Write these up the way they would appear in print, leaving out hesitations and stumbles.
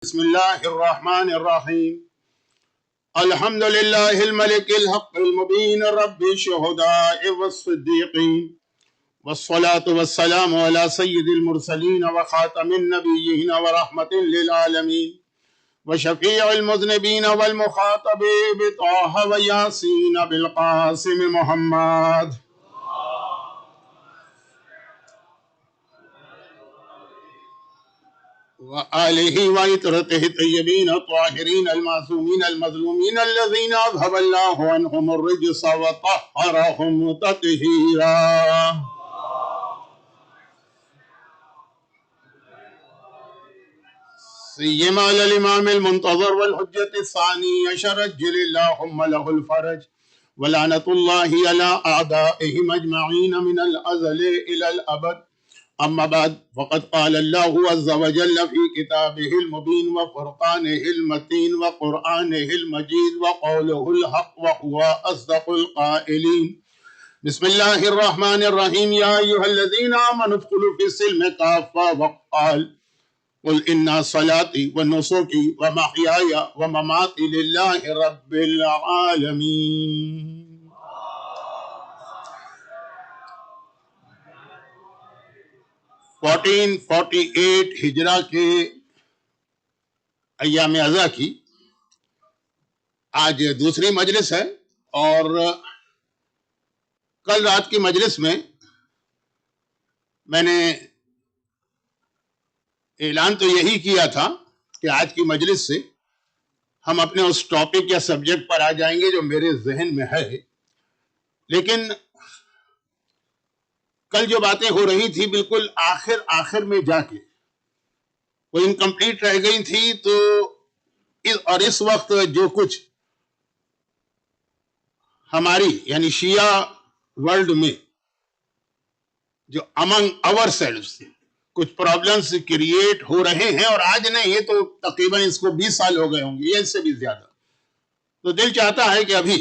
بسم الله الرحمن الرحيم الحمد لله الملك الحق المبين رب الشهداء والصديقين والصلاة والسلام على سيد المرسلين وخاتم النبيين ورحمة للعالمين وشفيع المذنبين والمخاطب بطه وياسين بالقاسم محمد وآله وعترته الطيبين الطاهرين المعصومين المظلومين الذين أذهب الله عنهم الرجس وطهرهم تطهيرا. سيما على الإمام المنتظر والحجة الثاني عشر عجل اللهم له الفرج ولعنة الله على أعدائهم أجمعين من الأزل إلى الأبد. أما بعد فقد قال الله عز وجل في كتابه المبين وفرقانه المتين وقرآنه المجيد وقوله الحق وهو أصدق القائلين. بسم الله الرحمن الرحيم يا أيها الذين آمنوا ادخلوا في السلم كافة وقال قل إن صلاتي ونسكي ومحياي ومماتي لله رب العالمين. 1448 ہجرہ کے ایام ازا کی آج دوسری مجلس ہے، اور کل رات کی مجلس میں نے اعلان تو یہی کیا تھا کہ آج کی مجلس سے ہم اپنے اس ٹاپک یا سبجیکٹ پر آ جائیں گے جو میرے ذہن میں ہے، لیکن کل جو باتیں ہو رہی تھی بالکل آخر میں جا کے وہ انکمپلیٹ رہ گئی تھی، تو اور اس وقت جو کچھ ہماری یعنی شیعہ ورلڈ میں جو امنگ آور سیلفز کچھ پرابلمز کریٹ ہو رہے ہیں، اور آج نہیں، یہ تو تقریباً اس کو 20 سال ہو گئے ہوں گے یا اس سے بھی زیادہ، تو دل چاہتا ہے کہ ابھی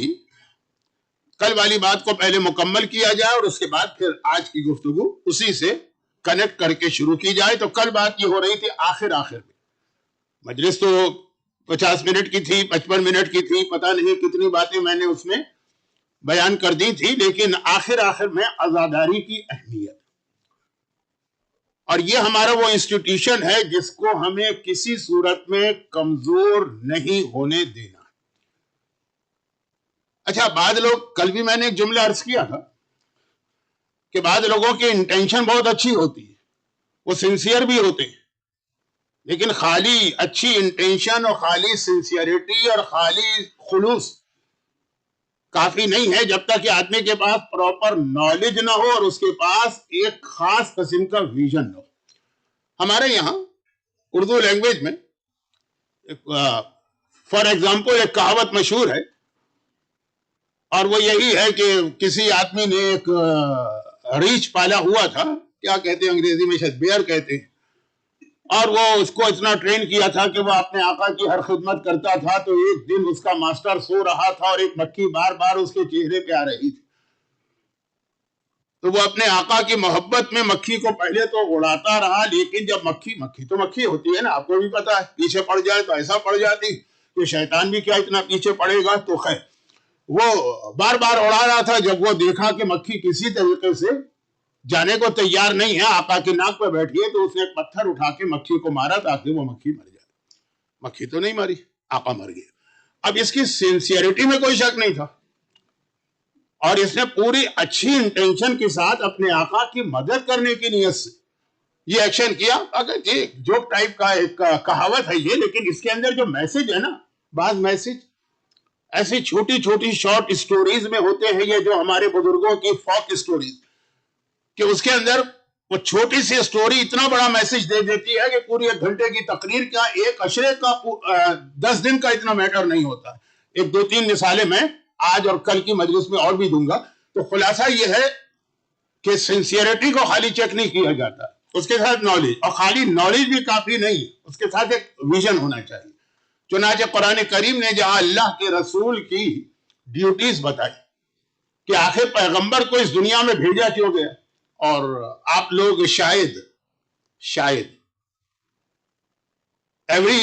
کل والی بات کو پہلے مکمل کیا جائے اور اس کے بعد پھر آج کی گفتگو اسی سے کنیکٹ کر کے شروع کی جائے. تو کل بات یہ ہو رہی تھی آخر میں، مجلس تو 50 منٹ کی تھی، 55 منٹ کی تھی، پتہ نہیں کتنی باتیں میں نے اس میں بیان کر دی تھی، لیکن آخر میں عزاداری کی اہمیت، اور یہ ہمارا وہ انسٹیٹیوشن ہے جس کو ہمیں کسی صورت میں کمزور نہیں ہونے دینا. اچھا، بعض لوگ، کل بھی میں نے ایک جملہ عرض کیا تھا کہ بعض لوگوں کی انٹینشن بہت اچھی ہوتی ہے، وہ سنسیئر بھی ہوتے ہیں، لیکن خالی اچھی انٹینشن اور خالی سنسیئرٹی اور خالی خلوص کافی نہیں ہے جب تک کہ آدمی کے پاس پراپر نالج نہ ہو اور اس کے پاس ایک خاص قسم کا ویژن نہ ہو. ہمارے یہاں اردو لینگویج میں فار ایگزامپل ایک کہاوت مشہور ہے، اور وہ یہی ہے کہ کسی آدمی نے ایک ریچھ پالا ہوا تھا، کیا کہتے ہیں انگریزی میں، شاید بیئر کہتے ہیں، اور وہ اس کو اتنا ٹرین کیا تھا کہ وہ اپنے آقا کی ہر خدمت کرتا تھا. تو ایک دن اس کا ماسٹر سو رہا تھا اور ایک مکھی بار بار اس کے چہرے پہ آ رہی تھی، تو وہ اپنے آقا کی محبت میں مکھی کو پہلے تو اڑاتا رہا، لیکن جب مکھی تو مکھی ہوتی ہے نا، آپ کو بھی پتا ہے، پیچھے پڑ جائے تو ایسا پڑ جاتی کہ شیطان بھی کیا اتنا پیچھے پڑے گا. تو خیر وہ بار بار اڑا رہا تھا. جب وہ دیکھا کہ مکھی کسی طریقے سے جانے کو تیار نہیں ہے، آقا کی ناک پہ بیٹھی ہے، تو اس نے ایک پتھر اٹھا کے مکھی کو مارا تاکہ وہ مکھی مر جائے. مکھی تو نہیں ماری، آقا مر گئے. اب اس کی سنسیئرٹی میں کوئی شک نہیں تھا، اور اس نے پوری اچھی انٹینشن کے ساتھ اپنے آقا کی مدد کرنے کی نیت سے یہ ایکشن کیا. اگر یہ جوک ٹائپ کا ایک کہاوت ہے یہ، لیکن اس کے اندر جو میسج ہے نا، بعض میسج ایسی چھوٹی چھوٹی شارٹ سٹوریز میں ہوتے ہیں، یہ جو ہمارے بزرگوں کی فوک سٹوریز، کہ اس کے اندر وہ چھوٹی سی سٹوری اتنا بڑا میسج دے دیتی ہے کہ پوری 1 گھنٹے کی تقریر کا، ایک عشرے کا، 10 دن کا اتنا میٹر نہیں ہوتا. 1-2-3 مثالیں میں آج اور کل کی مجلس میں اور بھی دوں گا. تو خلاصہ یہ ہے کہ سنسیئرٹی کو خالی چیک نہیں کیا جاتا، اس کے ساتھ نالج، اور خالی نالج بھی کافی نہیں، اس کے ساتھ ایک ویژن ہونا چاہیے. چنانچہ قرآن کریم نے جہاں اللہ کے رسول کی ڈیوٹیز بتائی کہ آخر پیغمبر کو اس دنیا میں بھیجا کیوں گیا، اور آپ لوگ شاید ایوری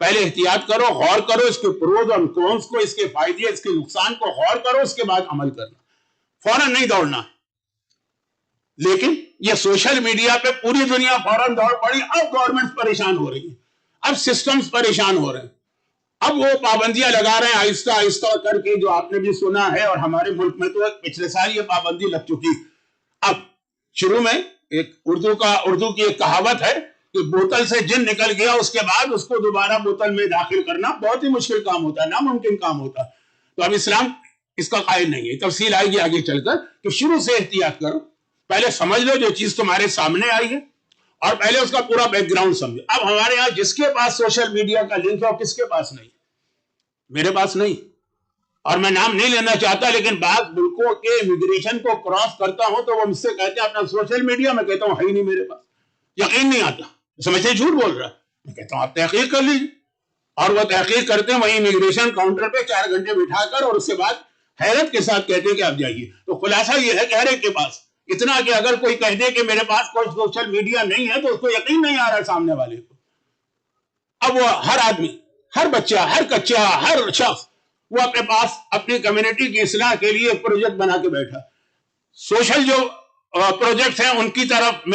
پہلے احتیاط کرو، غور کرو اس کے پروز اور کونس کو، اس کے فائدے اس کے نقصان کو غور کرو، اس کے بعد عمل کرنا، فوراً نہیں دوڑنا۔ لیکن یہ سوشل میڈیا پہ پوری دنیا فوراً دوڑ پڑی، اب گورنمنٹ پریشان ہو رہی ہے، اب سسٹمز پریشان ہو رہے ہیں، اب وہ پابندیاں لگا رہے ہیں آہستہ آہستہ کر کے، جو آپ نے بھی سنا ہے، اور ہمارے ملک میں تو پچھلے سال یہ پابندی لگ چکی۔ اب شروع میں ایک اردو کی ایک کہاوت ہے کہ بوتل سے جن نکل گیا، اس کے بعد اس کو دوبارہ بوتل میں داخل کرنا بہت ہی مشکل کام ہوتا ہے، ناممکن کام ہوتا ہے۔ تو اب اسلام اس کا قائل نہیں ہے، تفصیل آئے گی آگے چل کر کہ شروع سے احتیاط کرو، پہلے سمجھ لو جو چیز تمہارے سامنے آئی ہے، اور پہلے اس کا پورا بیک گراؤنڈ سمجھو۔ اب ہمارے ہاں جس کے پاس سوشل میڈیا کا لنک ہے، کس کے پاس نہیں؟ میرے پاس نہیں، اور میں نام نہیں لینا چاہتا، لیکن بعض ملکوں کے امیگریشن کو کراس کرتا ہوں تو وہ مجھ سے کہتے ہیں اپنا سوشل میڈیا، میں کہتا ہوں ہے ہی نہیں میرے پاس، یقین نہیں آتا، سمجھتے جھوٹ بول رہا ہے، میں کہتا ہوں آپ تحقیق کر لیجیے، اور وہ تحقیق کرتے ہیں وہیں امیگریشن کاؤنٹر پہ 4 گھنٹے بٹھا کر، اور اس کے بعد حیرت کے ساتھ کہتے ہیں کہ آپ جائیے۔ تو خلاصہ یہ ہے کہ ہر ایک کے پاس اتنا کہ اگر کوئی کہہ دے کہ میرے پاس کوئی سوشل میڈیا نہیں ہے تو اس کو یقین نہیں آ رہا ہے سامنے والے کو۔ اب وہ ہر آدمی، ہر بچہ، ہر کچا، ہر شخص وہ اپنے پاس اپنی کمیونٹی کی اصلاح کے لیے ایک پروجیکٹ بنا کے بیٹھا۔ سوشل جو پروجیکٹس ہیں ان کی طرف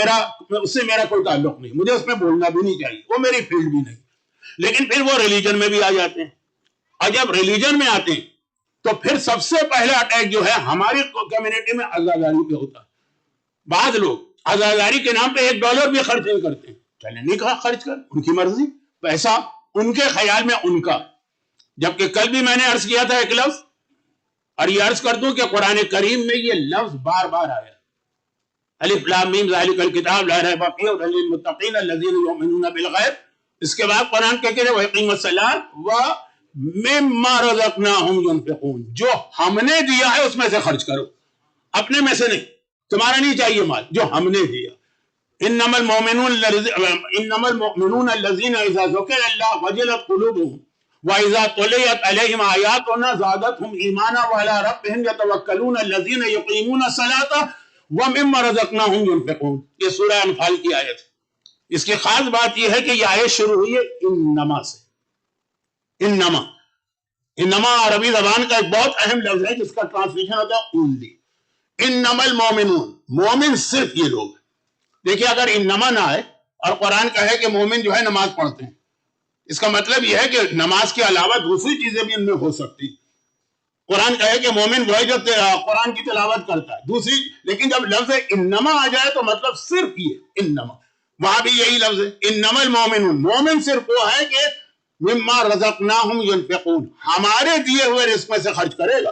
اس سے میرا کوئی تعلق نہیں، مجھے اس میں بولنا بھی نہیں چاہیے، وہ میری فیلڈ بھی نہیں۔ لیکن پھر وہ ریلیجن میں بھی آ جاتے ہیں، اور جب ریلیجن میں آتے ہیں تو پھر سب سے پہلا اٹیک جو ہے ہماری کمیونٹی میں عزاداری پہ ہوتا ہے۔ بعض لوگ عزاداری کے نام پہ $1 بھی خرچ نہیں کرتے، چلے نہیں کہا خرچ کر، ان کی مرضی، پیسہ ان کے خیال میں ان کا۔ جبکہ کل بھی میں نے عرض کیا تھا ایک لفظ، اور یہ عرض کر دوں کہ قرآن کریم میں یہ لفظ بار بار آیا، الف لام میم ذالک الکتاب لا ریب فیہ ھدی للمتقین الذین یؤمنون بالغیب۔ اس کے بعد قرآن کہتے ہیں وَیقیمُوا الصلاۃ وَمِمَّا رَزَقْنَاهُمْ يُنفِقُونَ، جو ہم نے دیا ہے اس میں سے خرچ کرو، اپنے میں سے نہیں، تمہارا نہیں چاہیے مال، جو ہم نے دیا۔ انما المؤمنون الذین اذا ذکر اللہ وجلت قلوبهم وَإِذَا تُلِيَتْ عَلَيْهِمْ آيَاتُنَا زَادَتْهُمْ إِيمَانًا وَعَلَىٰ رَبِّهِمْ يَتَوَكَّلُونَ الَّذِينَ يُقِيمُونَ الصَّلَاةَ وَمِمَّا رَزَقْنَاهُمْ يُنفِقُونَ۔ یہ سورہ انفال کی آیت ہے۔ اس کی خاص بات یہ ہے کہ یہ آیت شروع ہوئی ہے انما سے۔ انما عربی زبان کا ایک بہت اہم لفظ ہے جس کا ٹرانسلیشن ہوتا ہے اونلی۔ انما المومنون، مومن صرف یہ لوگ۔ دیکھیے اگر انما نہ آئے اور قرآن کہے کہ مومن جو ہے نماز پڑھتے ہیں، اس کا مطلب یہ ہے کہ نماز کے علاوہ دوسری چیزیں بھی ان میں ہو سکتی۔ قرآن کہے کہ مومن وہ ہے جو قرآن کی تلاوت کرتا ہے، دوسری، لیکن جب لفظ انما آ جائے تو مطلب صرف یہ انما، وہاں بھی یہی لفظ ہے انما المومنون، مومن صرف وہ ہے کہ مما رزقناہم ینفقون، ہمارے دیے ہوئے رزق میں سے خرچ کرے گا،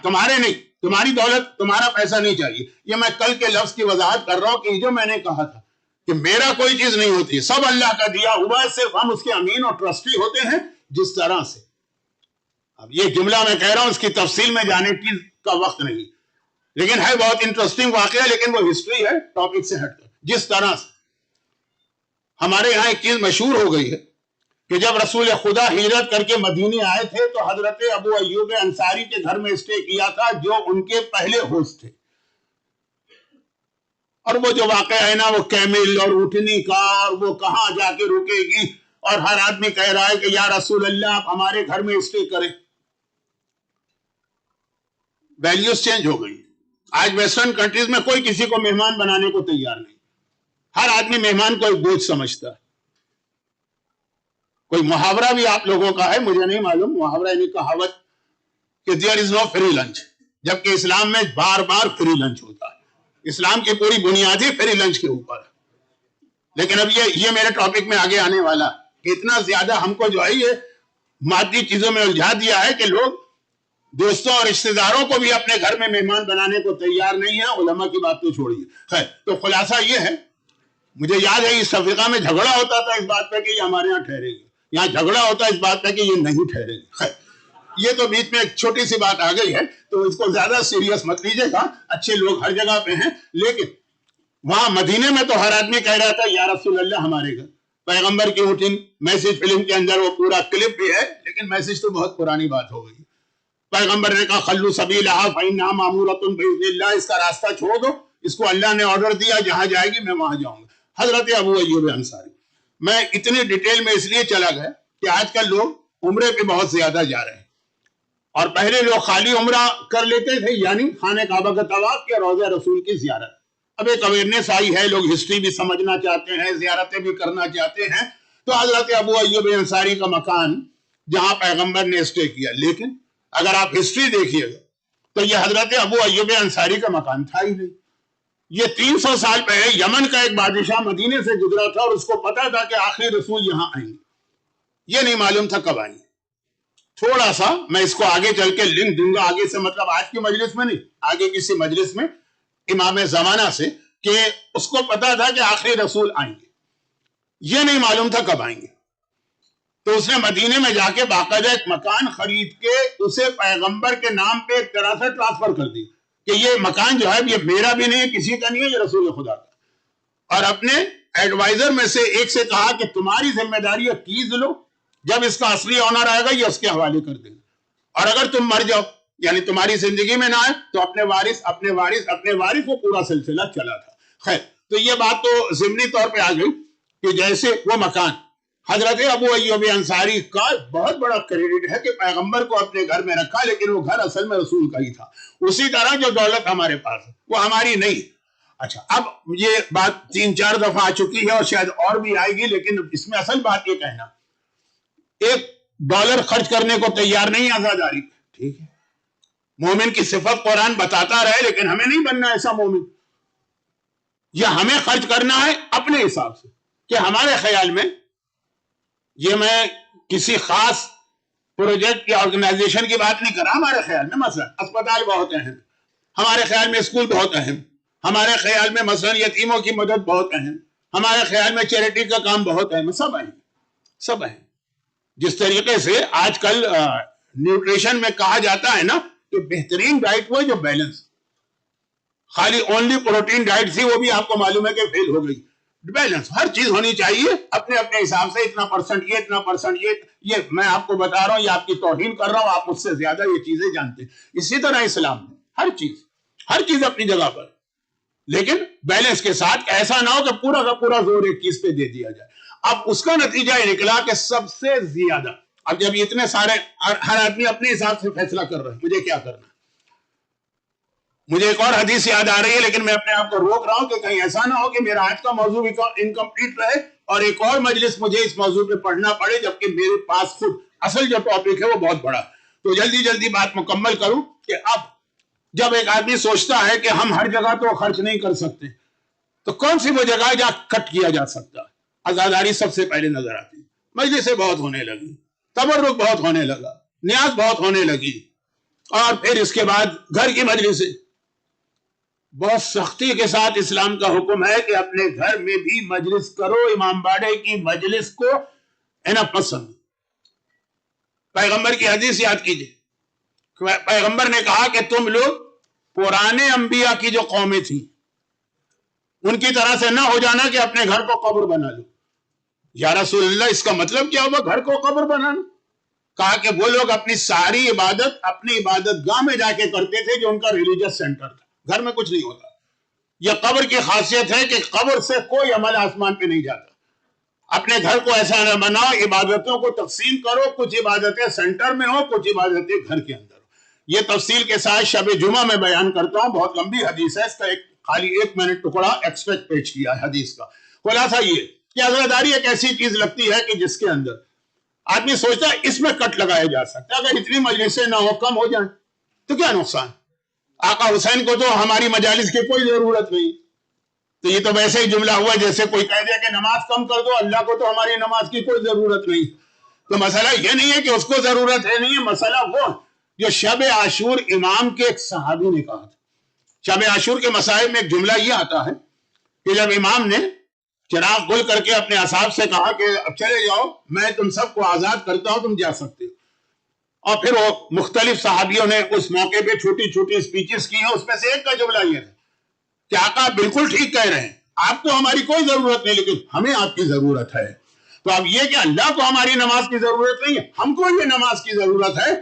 تمہارے نہیں، تمہاری دولت، تمہارا پیسہ نہیں چاہیے۔ یہ میں کل کے لفظ کی وضاحت کر رہا ہوں کہ جو میں نے کہا تھا کہ میرا کوئی چیز نہیں ہوتی، سب اللہ کا دیا ہوا ہے، صرف ہم اس کے امین اور ٹرسٹی ہوتے ہیں جس طرح سے۔ اب یہ جملہ میں کہہ رہا ہوں، اس کی تفصیل میں جانے کی کا وقت نہیں، لیکن ہے بہت انٹرسٹنگ واقعہ، لیکن وہ ہسٹری ہے، ٹاپک سے ہٹ کر۔ جس طرح سے ہمارے یہاں ایک چیز مشہور ہو گئی ہے کہ جب رسول خدا ہجرت کر کے مدینے آئے تھے تو حضرت ابو ایوب انصاری کے گھر میں اسٹے کیا تھا، جو ان کے پہلے ہوسٹ تھے۔ اور وہ جو واقعہ ہے نا، وہ کیمل اور اونٹنی کا، اور وہ کہاں جا کے رکے گی، اور ہر آدمی کہہ رہا ہے کہ یا رسول اللہ آپ ہمارے گھر میں اسٹے کریں۔ ویلیوز چینج ہو گئی۔ آج ویسٹرن کنٹریز میں کوئی کسی کو مہمان بنانے کو تیار نہیں، ہر آدمی مہمان کو ایک بوجھ سمجھتا ہے۔ کوئی محاورہ بھی آپ لوگوں کا ہے، مجھے نہیں معلوم، محاورہ یعنی کہاوت کہ there is no free lunch, جبکہ اسلام میں بار بار فری لنچ ہوتا ہے۔ اسلام کی پوری بنیادی فری لنچ کے اوپر ہے۔ لیکن اب یہ میرے ٹاپک میں آگے آنے والا کہ اتنا زیادہ ہم کو جو ہے یہ مادی چیزوں میں الجھا دیا ہے کہ لوگ دوستوں اور رشتہ داروں کو بھی اپنے گھر میں مہمان بنانے کو تیار نہیں ہے، علماء کی بات تو چھوڑیے۔ خیر، تو خلاصہ یہ ہے، مجھے یاد ہے اس افریقہ میں جھگڑا ہوتا تھا اس بات پہ کہ یہ ہمارے یہاں ٹھہرے گی، یہاں جھگڑا ہوتا ہے اس بات پہ کہ یہ نہیں ٹھہرے گی۔ خیر، یہ تو بیچ میں ایک چھوٹی سی بات آ گئی ہے، تو اس کو زیادہ سیریس مت لیجیے گا، اچھے لوگ ہر جگہ پہ ہیں، لیکن وہاں مدینے میں تو ہر آدمی کہہ رہا تھا یا رسول اللہ ہمارے گھر۔ پیغمبر کی اٹھن میسج فلم کے اندر وہ پورا کلپ بھی ہے، لیکن میسج تو بہت پرانی بات ہو گئی۔ پیغمبر نے کہا خلو سبیلہا فإنہا مأمورۃ بإذن اللہ، اس کا راستہ چھوڑ دو، اس کو اللہ نے آرڈر دیا، جہاں جائے گی میں وہاں جاؤں گا۔ حضرت ابو ایوب انصاری، میں اتنی ڈیٹیل میں اس لیے چلا گیا کہ آج کل لوگ عمرے پہ بہت زیادہ جا رہے ہیں، اور پہلے لوگ خالی عمرہ کر لیتے تھے، یعنی خانہ کعبہ کا طواف کیا، روضہ رسول کی زیارت۔ اب ایک اویئرنیس آئی ہے، لوگ ہسٹری بھی سمجھنا چاہتے ہیں، زیارتیں بھی کرنا چاہتے ہیں، تو حضرت ابو ایوب انصاری کا مکان جہاں پیغمبر نے اسٹے کیا، لیکن اگر آپ ہسٹری دیکھیے گا تو یہ حضرت ابو ایوب انصاری کا مکان تھا ہی نہیں۔ یہ 300 سال پہلے یمن کا ایک بادشاہ مدینے سے گزرا تھا اور اس کو پتا تھا کہ آخری رسول یہاں آئیں گے، یہ نہیں معلوم تھا کب آئیں گے۔ تھوڑا سا میں اس کو آگے چل کے لنک دوں گا، آگے سے مطلب آج کی مجلس میں نہیں، آگے کسی مجلس میں امام زمانہ سے، کہ اس کو پتا تھا کہ آخری رسول آئیں گے، یہ نہیں معلوم تھا کب آئیں گے۔ تو اس نے مدینے میں جا کے باقاعدہ ایک مکان خرید کے اسے پیغمبر کے نام پہ ایک طرح سے ٹرانسفر کر دی کہ یہ مکان جو ہے یہ میرا بھی نہیں ہے، کسی کا نہیں ہے، یہ رسول خدا کا۔ اور اپنے ایڈوائزر میں سے ایک سے کہا کہ تمہاری ذمہ داری ہے، کیز لو، جب اس کا اصلی آنر آئے گا یہ اس کے حوالے کر دیں، اور اگر تم مر جاؤ یعنی تمہاری زندگی میں نہ آئے تو اپنے وارث وہ پورا سلسلہ چلا تھا۔ خیر، تو یہ بات تو ضمنی طور پہ آ گئی کہ جیسے وہ مکان حضرت ابو ایوب انصاری کا بہت بڑا کریڈٹ ہے کہ پیغمبر کو اپنے گھر میں رکھا، لیکن وہ گھر اصل میں رسول کا ہی تھا۔ اسی طرح جو دولت ہمارے پاس ہے وہ ہماری نہیں۔ اچھا، اب یہ بات 3-4 دفعہ آ چکی ہے اور شاید اور بھی آئے گی، لیکن اس میں اصل بات یہ کہنا، $1 خرچ کرنے کو تیار نہیں عزاداری، ٹھیک ہے، مومن کی صفت قرآن بتاتا رہے، لیکن ہمیں نہیں بننا ایسا مومن۔ یہ ہمیں خرچ کرنا ہے اپنے حساب سے، کہ ہمارے خیال میں، یہ میں کسی خاص پروجیکٹ یا آرگنائزیشن کی بات نہیں کر رہا، ہمارے خیال میں مثلا اسپتال بہت اہم، ہمارے خیال میں اسکول بہت اہم، ہمارے خیال میں مثلا یتیموں کی مدد بہت اہم، ہمارے خیال میں چیریٹی کا کام بہت اہم، سب اہم، سب اہم۔ جس طریقے سے آج کل نیوٹریشن میں کہا جاتا ہے نا کہ بہترین ڈائٹ وہ جو بیلنس، خالی اونلی پروٹین ڈائٹ تھی، وہ بھی آپ کو معلوم ہے کہ فیل ہو گئی۔ بیلنس ہر چیز ہونی چاہیے اپنے اپنے حساب سے، اتنا پرسنٹ یہ، اتنا پرسنٹ یہ میں آپ کو بتا رہا ہوں، یہ آپ کی توہین کر رہا ہوں، آپ مجھ سے زیادہ یہ چیزیں جانتے ہیں۔ اسی طرح اسلام میں ہر چیز اپنی جگہ پر، لیکن بیلنس کے ساتھ، ایسا نہ ہو کہ پورا کا پورا زور ایک چیز پہ دے دیا جائے۔ اب اس کا نتیجہ یہ نکلا کہ سب سے زیادہ، اب جب اتنے سارے، ہر آدمی اپنے حساب سے فیصلہ کر رہا ہے مجھے کیا کرنا ہے۔ مجھے ایک اور حدیث یاد آ رہی ہے، لیکن میں اپنے آپ کو روک رہا ہوں کہ کہیں ایسا نہ ہو کہ میرا آج کا موضوع انکمپلیٹ رہے اور ایک اور مجلس مجھے اس موضوع پہ پڑھنا پڑے، جبکہ میرے پاس خود اصل جو ٹاپک ہے وہ بہت بڑا۔ تو جلدی جلدی بات مکمل کروں کہ اب جب ایک آدمی سوچتا ہے کہ ہم ہر جگہ تو خرچ نہیں کر سکتے، تو کون سی وہ جگہ ہے جہاں کٹ کیا جا سکتا ہے؟ عزاداری سب سے پہلے نظر آتی، مجلسیں بہت ہونے لگی، تبرک بہت ہونے لگا، نیاز بہت ہونے لگی، اور پھر اس کے بعد گھر کی مجلسیں۔ بہت سختی کے ساتھ اسلام کا حکم ہے کہ اپنے گھر میں بھی مجلس کرو، امام باڑے کی مجلس کو پسند۔ پیغمبر کی حدیث یاد کیجئے، پیغمبر نے کہا کہ تم لوگ پرانے انبیاء کی جو قومیں تھیں ان کی طرح سے نہ ہو جانا کہ اپنے گھر کو قبر بنا لو۔ یا رسول اللہ، اس کا مطلب کیا ہوا گھر کو قبر بنانا؟ کہا کہ وہ لوگ اپنی ساری عبادت اپنی عبادت گاہ میں جا کے کرتے تھے جو ان کا ریلیجس سینٹر تھا، گھر میں کچھ نہیں ہوتا۔ یہ قبر کی خاصیت ہے کہ قبر سے کوئی عمل آسمان پہ نہیں جاتا۔ اپنے گھر کو ایسا نہ بناؤ، عبادتوں کو تقسیم کرو، کچھ عبادتیں سینٹر میں ہو، کچھ عبادتیں گھر کے اندر ہو۔ یہ تفصیل کے ساتھ شب جمعہ میں بیان کرتا ہوں، بہت لمبی حدیث ہے، اس کا خالی 1 منٹ ٹکڑا ایکسٹریکٹ پیش کیا ہے حدیث کا۔ خلاصہ یہ کہ عزاداری ایک ایسی چیز لگتی ہے کہ جس کے اندر آدمی سوچتا ہے اس میں کٹ لگایا جا سکتا ہے، اگر اتنی مجلسیں نہ ہو، کم ہو جائیں تو کیا نقصان؟ آقا حسین کو تو ہماری مجالس کی کوئی ضرورت نہیں، تو یہ تو ویسے ہی جملہ ہوا جیسے کوئی کہہ دے کہ نماز کم کر دو، اللہ کو تو ہماری نماز کی کوئی ضرورت نہیں۔ تو مسئلہ یہ نہیں ہے کہ اس کو ضرورت ہے نہیں ہے، مسئلہ وہ جو شب عاشور امام کے ایک صحابی نے کہا تھا۔ شب عاشور کے مسائل میں ایک جملہ یہ آتا ہے کہ جب امام نے چراغ گل کر کے اپنے اصحاب سے کہا کہ اب چلے جاؤ، میں تم سب کو آزاد کرتا ہوں، تم جا سکتے ہو، اور پھر وہ مختلف صحابیوں نے اس موقع پہ چھوٹی چھوٹی سپیچز کی ہیں، اس میں سے ایک کا جملہ یہ ہے کہ آقا بالکل ٹھیک کہہ رہے ہیں، آپ کو ہماری کوئی ضرورت نہیں، لیکن ہمیں آپ کی ضرورت ہے۔ تو اب یہ کہ اللہ کو ہماری نماز کی ضرورت نہیں ہے، ہم کو یہ نماز کی ضرورت ہے۔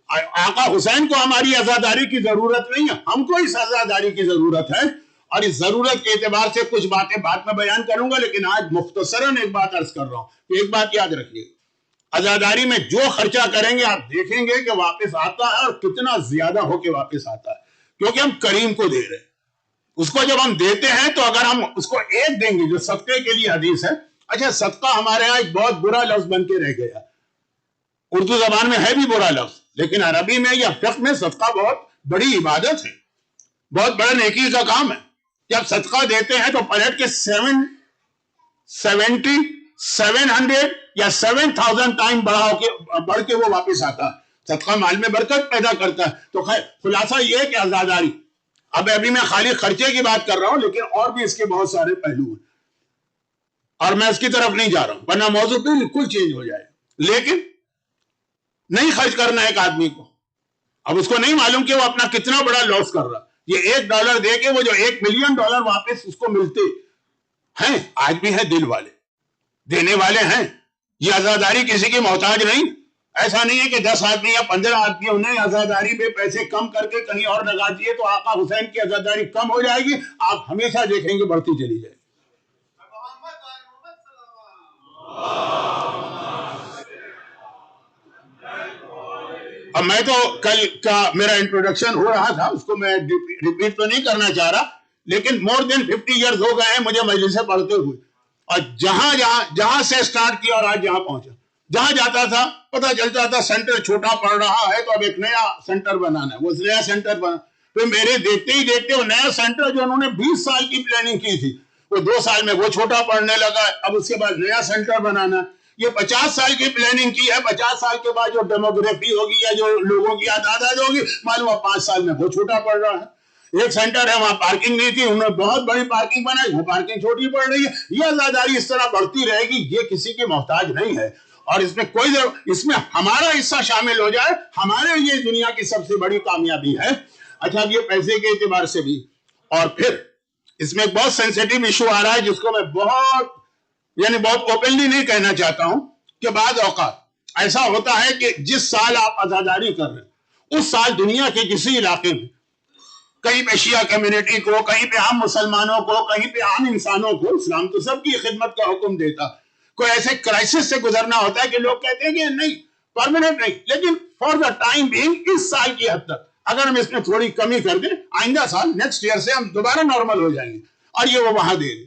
آقا حسین کو ہماری عزاداری کی ضرورت نہیں ہے، ہم کو اس عزاداری کی ضرورت ہے۔ اور اس ضرورت کے اعتبار سے کچھ باتیں بعد میں بیان کروں گا، لیکن آج مختصراً ایک بات عرض کر رہا ہوں کہ ایک بات یاد رکھیے، عزاداری میں جو خرچہ کریں گے آپ دیکھیں گے کہ واپس آتا ہے، اور کتنا زیادہ ہو کے واپس آتا ہے، کیونکہ ہم کریم کو دے رہے ہیں۔ اس کو جب ہم دیتے ہیں تو اگر ہم اس کو ایک دیں گے، جو صدقے کے لیے حدیث ہے، اچھا صدقہ ہمارے ہاں ایک بہت برا لفظ بن کے رہ گیا، اردو زبان میں ہے بھی برا لفظ، لیکن عربی میں یا فقہ میں صدقہ بہت بڑی عبادت ہے، بہت بڑا نیکی کا کام ہے۔ جب صدقہ دیتے ہیں تو پلٹ کے 700 یا 7000 ٹائم بڑھ کے وہ واپس آتا ہے۔ صدقہ مال میں برکت پیدا کرتا ہے۔ تو خیر خلاصہ یہ ہے کہ عزاداری، ابھی میں خالی خرچے کی بات کر رہا ہوں، لیکن اور بھی اس کے بہت سارے پہلو ہیں، اور میں اس کی طرف نہیں جا رہا ہوں، ورنہ موضوع بالکل چینج ہو جائے۔ لیکن نہیں خرچ کرنا ایک آدمی کو، اب اس کو نہیں معلوم کہ وہ اپنا کتنا بڑا لاس کر رہا، یہ $1 دے کے وہ جو $1,000,000 واپس اس کو ملتے ہیں، آج بھی ہے دل والے، دینے والے ہیں۔ یہ عزاداری کسی کی محتاج نہیں، ایسا نہیں ہے کہ 10 آدمی یا 15 آدمیوں نے عزاداری میں پیسے کم کر کے کہیں اور لگا دیے تو آقا حسین کی عزاداری کم ہو جائے گی، آپ ہمیشہ دیکھیں گے بڑھتی چلی جائے گی۔ اب میں تو کل کا میرا انٹروڈکشن ہو رہا تھا، اس کو میں ریپیٹ تو نہیں کرنا چاہ رہا، لیکن مور دین 50 ایئرز ہو گئے ہیں مجھے مجلسیں پڑھتے ہوئے، اور جہاں سے سٹارٹ کیا اور آج جہاں پہنچا، جہاں جاتا تھا پتہ چلتا تھا سینٹر چھوٹا پڑ رہا ہے تو اب ایک نیا سینٹر بنانا ہے، وہ نیا سینٹر بنا، پھر میرے دیکھتے ہی دیکھتے وہ نیا سینٹر جو انہوں نے 20 سال کی پلاننگ کی تھی، وہ 2 سال میں وہ چھوٹا پڑنے لگا، اب اس کے بعد نیا سینٹر بنانا ہے۔ یہ 50 سال کی پلاننگ کی ہے، 50 سال کے بعد جو ڈیموگرافی ہوگی یا جو لوگوں کی تعداد ہوگی، معلوم 5 سال میں وہ چھوٹا پڑ رہا ہے۔ ایک سینٹر ہے وہاں پارکنگ نہیں تھی، انہوں نے بہت بڑی پارکنگ بنائی، وہ پارکنگ چھوٹی پڑ رہی ہے۔ یہ عزاداری اس طرح بڑھتی رہے گی، یہ کسی کی محتاج نہیں ہے، اور اس میں اس میں ہمارا حصہ شامل ہو جائے، ہمارے یہ دنیا کی سب سے بڑی کامیابی ہے۔ اچھا اب یہ پیسے کے اعتبار سے بھی، اور پھر اس میں ایک بہت سینسیٹیو ایشو آ رہا ہے جس کو میں بہت اوپنلی نہیں کہنا چاہتا ہوں، کہ بعض اوقات ایسا ہوتا ہے کہ جس سال آپ عزاداری کر رہے ہیں اس سال دنیا کے کسی علاقے میں کہیں پہ شیعہ کمیونٹی کو، کہیں پہ عام مسلمانوں کو، کہیں پہ عام انسانوں کو، اسلام تو سب کی خدمت کا حکم دیتا، کوئی ایسے کرائسس سے گزرنا ہوتا ہے کہ لوگ کہتے ہیں کہ نہیں پرماننٹ نہیں، لیکن فار دا ٹائم بینگ اس سال کی حد تک اگر ہم اس میں تھوڑی کمی کر دیں، آئندہ سال نیکسٹ ایئر سے ہم دوبارہ نارمل ہو جائیں گے، اور یہ وہ وہاں دے دیں۔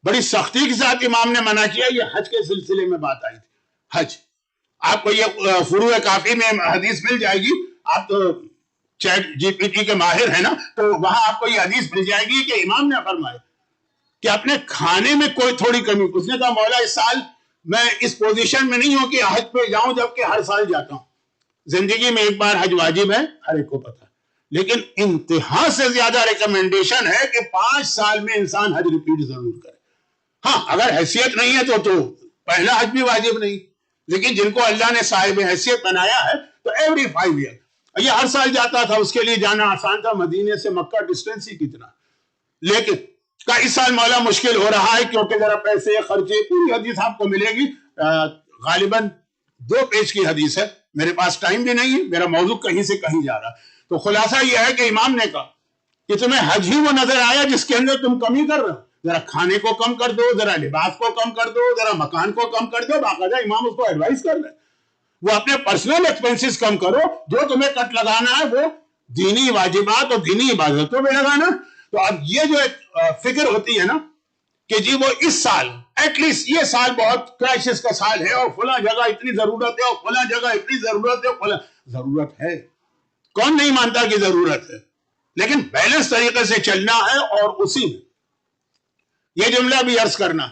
بڑی سختی کے ساتھ امام نے منع کیا۔ یہ حج کے سلسلے میں بات آئی تھی، حج، آپ کو یہ فروع کافی میں حدیث مل جائے گی، آپ تو چیٹ جی پی ٹی کے ماہر ہیں نا، تو وہاں آپ کو یہ حدیث مل جائے گی کہ امام نے فرمایا کہ اپنے کھانے میں کوئی تھوڑی کمی، اس نے کہا مولا اس سال میں اس پوزیشن میں نہیں ہوں کہ حج پہ جاؤں جبکہ ہر سال جاتا ہوں، زندگی میں ایک بار حج واجب ہے، ہر ایک کو پتا، لیکن انتہا سے زیادہ ریکمنڈیشن ہے کہ 5 سال میں انسان حج ریپیٹ ضرور کرے۔ ہاں اگر حیثیت نہیں ہے تو پہلا حج بھی واجب نہیں، لیکن جن کو اللہ نے صاحب حیثیت بنایا ہے تو ایوری 5 ایئر، یہ ہر سال جاتا تھا، اس کے لیے جانا آسان تھا، مدینے سے مکہ ڈسٹینس ہی کتنا، لیکن اس سال مولا مشکل ہو رہا ہے کیونکہ ذرا پیسے خرچے، پوری حدیث آپ کو ملے گی، غالباً 2 پیج کی حدیث ہے، میرے پاس ٹائم بھی نہیں ہے، میرا موضوع کہیں سے کہیں جا رہا، تو خلاصہ یہ ہے کہ امام نے کہا کہ تمہیں حج ہی وہ نظر آیا جس کے اندر تم کمی کر رہے ہو، ذرا کھانے کو کم کر دو، ذرا لباس کو کم کر دو، ذرا مکان کو کم کر دو، باقاعدہ امام اس کو ایڈوائز کر رہے ہیں، وہ اپنے پرسنل ایکسپنسز کم کرو، جو تمہیں کٹ لگانا ہے وہ دینی واجبات اور دینی عبادتوں میں لگانا۔ تو اب یہ جو ایک فکر ہوتی ہے نا کہ جی وہ اس سال ایٹ لیسٹ یہ سال بہت کرائسس کا سال ہے اور فلاں جگہ اتنی ضرورت ہے اور فلاں جگہ اتنی ضرورت ہے، فلاں ضرورت ہے، کون نہیں مانتا کہ ضرورت ہے، لیکن بیلنس طریقے سے چلنا ہے، اور اسی میں یہ جملہ بھی عرض کرنا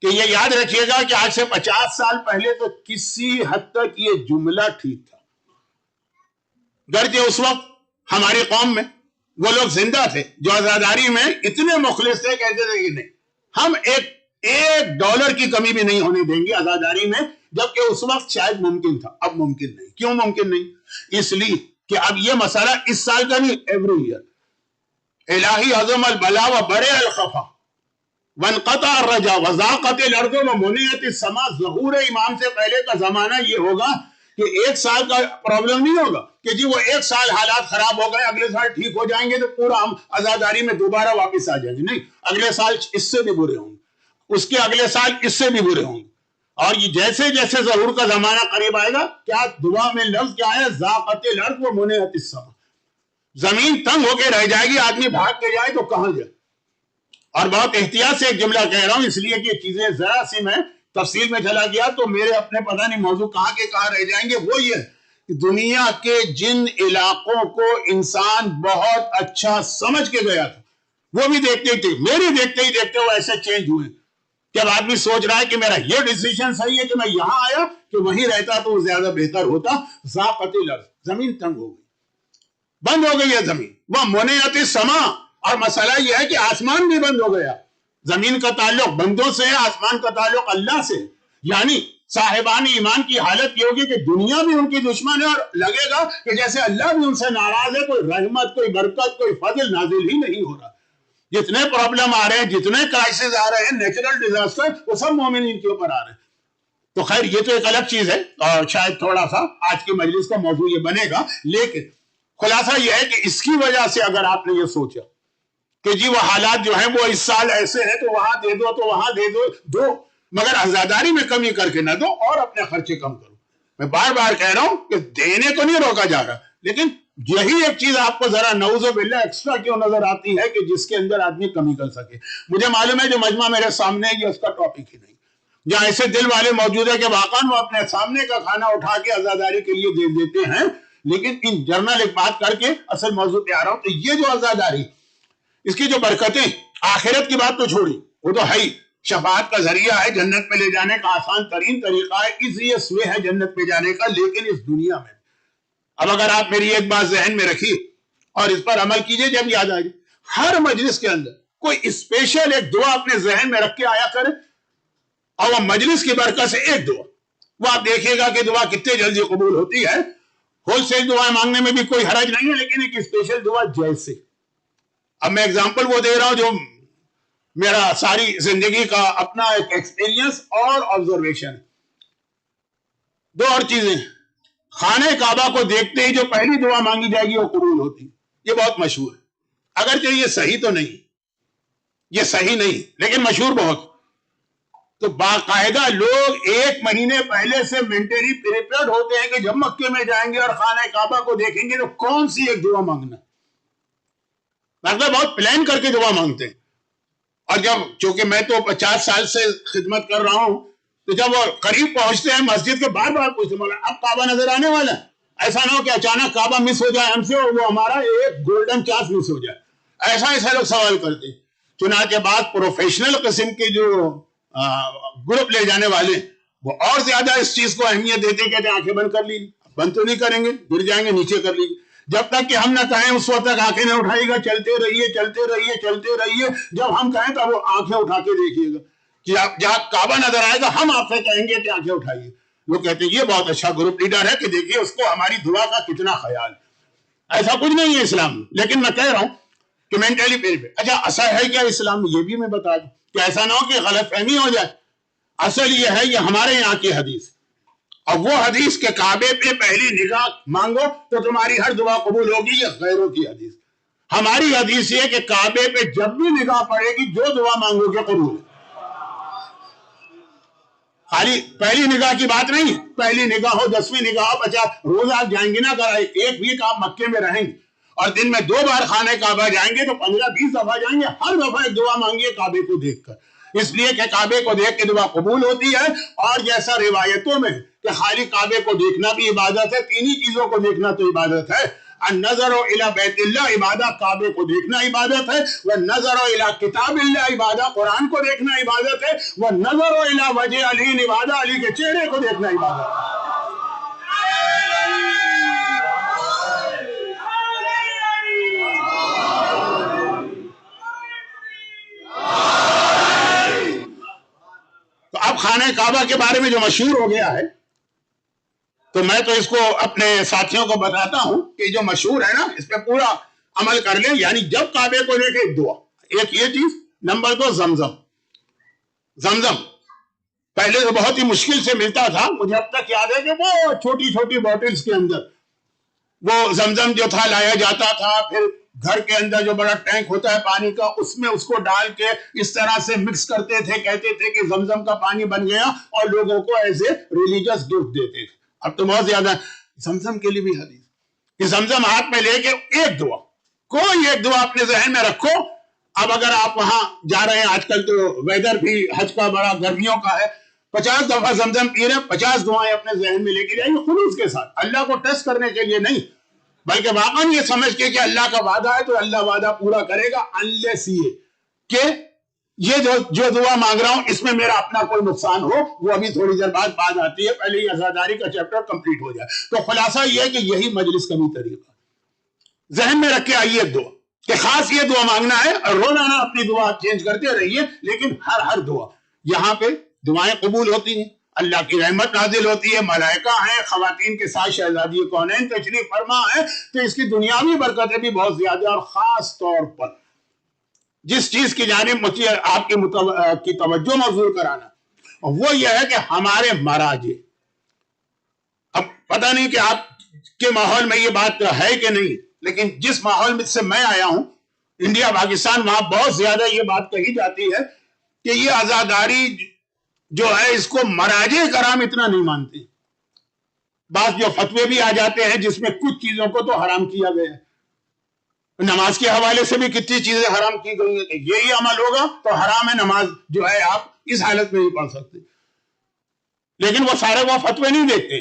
کہ یہ یاد رکھیے گا کہ آج سے 50 سال پہلے تو کسی حد تک یہ جملہ ٹھیک تھا، گرچہ اس وقت ہماری قوم میں وہ لوگ زندہ تھے جو عزاداری میں اتنے مخلص تھے، کہتے تھے کہ نہیں ہم ایک ڈالر کی کمی بھی نہیں ہونے دیں گے عزاداری میں، جبکہ اس وقت شاید ممکن تھا، اب ممکن نہیں۔ کیوں ممکن نہیں؟ اس لیے کہ اب یہ مسئلہ اس سال کا نہیں، ایوری ایئر الہی عظم البلا و برے الخفا وانقطع الرجا وضاقت الارض ومنعت السماء، ظہور امام سے پہلے کا زمانہ یہ ہوگا کہ 1 سال کا پرابلم نہیں ہوگا کہ جی وہ 1 سال حالات خراب ہو گئے، اگلے سال ٹھیک ہو جائیں گے تو پورا ہم عزاداری میں دوبارہ واپس آ جائیں گے، نہیں، اگلے سال اس سے بھی برے ہوں گے، اس کے اگلے سال اس سے بھی برے ہوں گے، اور یہ جیسے جیسے ظہور کا زمانہ قریب آئے گا، کیا دعا میں لفظ کیا ہے؟ ذاقت الارض و منعت السماء، زمین تنگ ہو کے رہ جائے گی، آدمی بھاگ کے جائے تو کہاں جائے؟ اور بہت احتیاط سے ایک جملہ کہہ رہا ہوں، اس لیے کہ چیزیں ذرا سی میں تفصیل میں چلا گیا تو میرے اپنے پتہ نہیں موضوع کہاں کے کہاں رہ جائیں گے. وہ یہ کہ دنیا کے جن علاقوں کو انسان بہت اچھا سمجھ کے گیا تھا، وہ بھی دیکھتے ہی تھے، میری دیکھتے ہی دیکھتے وہ ایسے چینج ہوئے کہ اب آدمی سوچ رہا ہے کہ میرا یہ ڈیسیژن صحیح ہے کہ میں یہاں آیا کہ وہیں رہتا تو وہ زیادہ بہتر ہوتا. ذاقت الارض، زمین تنگ ہو گئی، بند ہو گئی ہے زمین. وہ منعت السماء، اور مسئلہ یہ ہے کہ آسمان بھی بند ہو گیا. زمین کا تعلق بندوں سے ہے، آسمان کا تعلق اللہ سے. یعنی صاحبان ایمان کی حالت یہ ہوگی کہ دنیا بھی ان کی دشمن ہے، اور لگے گا کہ جیسے اللہ بھی ان سے ناراض ہے، کوئی رحمت، کوئی برکت، کوئی فضل نازل ہی نہیں ہو رہا. جتنے پرابلم آ رہے ہیں، جتنے کرائسس آ رہے ہیں، نیچرل ڈیزاسٹر، وہ سب مومنین کے اوپر آ رہے ہیں. تو خیر یہ تو ایک الگ چیز ہے، اور شاید تھوڑا سا آج کی مجلس کا موضوع یہ بنے گا. لیکن خلاصہ یہ ہے کہ اس کی وجہ سے اگر آپ نے یہ سوچا کہ جی وہ حالات جو ہیں وہ اس سال ایسے ہیں تو وہاں دے دو، تو وہاں دے دو مگر عزاداری میں کمی کر کے نہ دو اور اپنے خرچے کم کرو. میں بار بار کہہ رہا ہوں کہ دینے کو نہیں روکا جا رہا، لیکن یہی ایک چیز آپ کو ذرا نعوذ باللہ ایکسٹرا کیوں نظر آتی ہے کہ جس کے اندر آدمی کمی کر سکے. مجھے معلوم ہے جو مجمع میرے سامنے ہے یہ اس کا ٹاپک ہی نہیں، جہاں ایسے دل والے موجود ہیں کہ واقعاً وہ اپنے سامنے کا کھانا اٹھا کے عزاداری کے لیے دے دیتے ہیں. لیکن ان جرنل ایک بات کر کے اصل موضوع پہ آ رہا ہوں. تو یہ جو عزاداری، اس کی جو برکتیں، آخرت کی بات تو چھوڑی، وہ تو ہے ہی، شفاعت کا ذریعہ ہے، جنت میں لے جانے کا آسان ترین طریقہ ہے، ایزیسٹ وے ہے جنت میں جانے کا. لیکن اس دنیا میں اب اگر آپ میری ایک بات ذہن میں رکھیے اور اس پر عمل کیجئے، جب یاد آئے ہر مجلس کے اندر کوئی اسپیشل ایک دعا اپنے ذہن میں رکھ کے آیا کرے، اور وہ مجلس کی برکت سے ایک دعا، وہ آپ دیکھیے گا کہ دعا کتنے جلدی قبول ہوتی ہے. ہول سیل دعائیں مانگنے میں بھی کوئی حرج نہیں ہے، لیکن ایک اسپیشل دعا جیسے، اب میں اگزامپل وہ دے رہا ہوں جو میرا ساری زندگی کا اپنا ایک ایکسپیرینس اور آبزرویشن. دو اور چیزیں، خانہ کعبہ کو دیکھتے ہی جو پہلی دعا مانگی جائے گی وہ قبول ہوتی، یہ بہت مشہور ہے. اگرچہ یہ صحیح تو نہیں، یہ صحیح نہیں، لیکن مشہور بہت. تو باقاعدہ لوگ ایک مہینے پہلے سے مینٹلی پریپیئرڈ ہوتے ہیں کہ جب مکے میں جائیں گے اور خانہ کعبہ کو دیکھیں گے تو کون سی ایک دعا مانگنا، مطلب بہت پلان کر کے دعا مانگتے ہیں. اور جب چونکہ میں تو 50 سال سے خدمت کر رہا ہوں، تو جب وہ قریب پہنچتے ہیں مسجد کے بار بار پوچھتے ہیں اب کعبہ نظر آنے والا ہے، ایسا نہ ہو کہ اچانک کعبہ مس ہو جائے ہم سے اور وہ ہمارا ایک گولڈن چانس مس ہو جائے. ایسا لوگ سوال کرتے ہیں. چنانچہ بعد پروفیشنل قسم کے جو گروپ لے جانے والے وہ اور زیادہ اس چیز کو اہمیت دیتے ہیں، کہتے ہیں آنکھیں بند کر لیجیے. بند تو نہیں کریں گے، گر جائیں گے، نیچے کر لیجیے. جب تک کہ ہم نہ کہیں اس وقت تک آنکھیں نہ اٹھائیے گا، چلتے رہیے چلتے رہیے چلتے رہیے. جب ہم کہیں تو وہ آنکھیں اٹھا کے دیکھیے گا کہ آپ جہاں کعبہ نظر آئے گا ہم آپ سے کہیں گے کہ آنکھیں اٹھائیے. وہ کہتے ہیں یہ بہت اچھا گروپ لیڈر ہے کہ دیکھیے اس کو ہماری دعا کا کتنا خیال. ایسا کچھ نہیں ہے اسلام میں، لیکن میں کہہ رہا ہوں کہ مینٹلی پریپیئر. اچھا اصل ہے کیا اسلام میں، یہ بھی میں بتا دوں کہ ایسا نہ ہو کہ غلط فہمی ہو جائے. اصل یہ ہے، یہ ہمارے یہاں کی حدیث، اور وہ حدیث کے کعبے پہ پہلی نگاہ مانگو تو تمہاری ہر دعا قبول ہوگی. یہ غیروں کی حدیث. ہماری حدیث یہ کہ کعبے پہ جب بھی نگاہ پڑے گی جو دعا مانگو گے قبول. خالی پہلی نگاہ کی بات نہیں، پہلی نگاہ ہو، 10ویں نگاہ ہو، 50 روز آپ جائیں گے نہ کرائے، ایک ویک آپ مکے میں رہیں گے اور دن میں 2 بار خانہ کعبہ جائیں گے تو 15-20 دفعہ جائیں گے. ہر دفعہ ایک دعا مانگیے کعبے کو دیکھ کر، اس لیے کہ کعبے کو دیکھ کے دعا قبول ہوتی ہے. اور جیسا روایتوں میں کہ خالی کعبے کو دیکھنا بھی عبادت ہے، 3 ہی چیزوں کو دیکھنا تو عبادت ہے. النظر الى بیت اللہ عبادت، کعبے کو دیکھنا عبادت ہے. والنظر الى کتاب اللہ عبادت، قرآن کو دیکھنا عبادت ہے. والنظر الى وجہ علی عبادت، علی کے چہرے کو دیکھنا عبادت ہے. تو اب خانہ کعبہ کے بارے میں جو مشہور ہو گیا ہے، تو میں تو اس کو اپنے ساتھیوں کو بتاتا ہوں کہ جو مشہور ہے نا اس پہ پورا عمل کر لیں. یعنی جب کعبے کو دیکھے ایک دعا، ایک یہ چیز. نمبر 2 زمزم. زمزم پہلے تو بہت ہی مشکل سے ملتا تھا، مجھے اب تک یاد ہے کہ وہ چھوٹی چھوٹی بوٹلز کے اندر وہ زمزم جو تھا لایا جاتا تھا، پھر گھر کے اندر جو بڑا ٹینک ہوتا ہے پانی کا، اس میں اس کو ڈال کے اس طرح سے مکس کرتے تھے، کہتے تھے کہ زمزم کا پانی بن گیا، اور لوگوں کو ایسے ریلیجس گفٹ دیتے تھے۔ اب تو بہت زیادہ زمزم کے لیے بھی حدیث کہ زمزم ہاتھ میں لے کے ایک دعا، کوئی ایک دعا اپنے ذہن میں رکھو۔ اب اگر آپ وہاں جا رہے ہیں، آج کل تو ویدر بھی حج کا بڑا گرمیوں کا ہے، 50 دفعہ زمزم پی رہے، 50 دعائیں اپنے ذہن میں لے کے جائیے خلوص کے ساتھ، اللہ کو ٹیسٹ کرنے کے لیے نہیں، بلکہ واقعا یہ سمجھ کے کہ اللہ کا وعدہ ہے تو اللہ وعدہ پورا کرے گا، انلیس یہ کہ یہ جو دعا مانگ رہا ہوں اس میں میرا اپنا کوئی نقصان ہو۔ وہ ابھی تھوڑی دیر بعد بات آتی ہے، پہلے یہ عزاداری کا چیپٹر کمپلیٹ ہو جائے۔ تو خلاصہ یہ ہے کہ یہی مجلس کا بھی طریقہ ذہن میں رکھ کے آئیے دعا کہ خاص یہ دعا مانگنا ہے، اور روزانہ اپنی دعا چینج کرتے رہیے، لیکن ہر دعا یہاں پہ دعائیں قبول ہوتی ہیں، اللہ کی رحمت نازل ہوتی ہے، ملائکہ ہیں، خواتین کے ساتھ شہزادی کونین تشریف فرما ہے، تو اس کی دنیاوی برکتیں بھی بہت زیادہ، اور خاص طور پر جس چیز کی جانب مجھے آپ کی توجہ مبذول کرانا وہ یہ ہے کہ ہمارے مراجع، اب پتہ نہیں کہ آپ کے ماحول میں یہ بات ہے کہ نہیں، لیکن جس ماحول میں سے میں آیا ہوں، انڈیا پاکستان، وہاں بہت زیادہ یہ بات کہی جاتی ہے کہ یہ عزاداری جو ہے اس کو مراجع کرام اتنا نہیں مانتے۔ بعض جو فتوے بھی آ جاتے ہیں جس میں کچھ چیزوں کو تو حرام کیا گیا ہے، نماز کے حوالے سے بھی کتنی چیزیں حرام کی گئی ہیں کہ یہی عمل ہوگا تو حرام ہے، نماز جو ہے آپ اس حالت میں نہیں پڑھ سکتے، لیکن وہ سارے وہ فتوے نہیں دیکھتے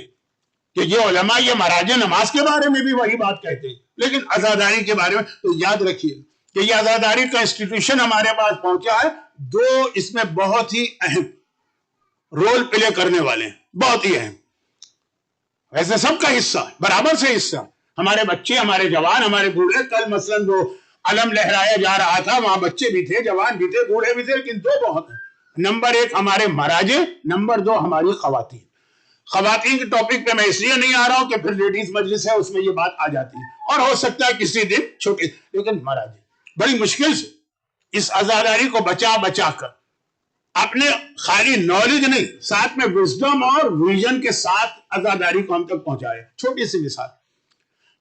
کہ یہ علماء، یہ مراجع نماز کے بارے میں بھی وہی بات کہتے ہیں، لیکن عزاداری کے بارے میں تو یاد رکھیے کہ یہ عزاداری کا انسٹیٹیوشن ہمارے پاس پہنچا ہے، دو اس میں بہت ہی اہم رول پلے کرنے والے ہیں، بہت ہی اہم، ویسے سب کا حصہ برابر سے حصہ، ہمارے بچے، ہمارے جوان، ہمارے بوڑھے، کل مثلا وہ علم لہرایا جا رہا تھا، وہاں بچے بھی تھے، جوان بھی تھے، بوڑھے بھی تھے، لیکن دو بہت ہیں، نمبر 1 ہمارے مراجع، نمبر 2 ہماری خواتین۔ خواتین کے ٹاپک پہ میں اس لیے نہیں آ رہا ہوں کہ پھر لیڈیز مجلس ہے اس میں یہ بات آ جاتی ہے، اور ہو سکتا ہے کسی دن چھوٹے، لیکن مراجع بڑی مشکل سے اس عزاداری کو بچا کر اپنے خالی نالج نہیں، ساتھ میں وزڈم اور ویژن کے ساتھ عزاداری کو ہم تک پہنچائے۔ چھوٹی سی مثال،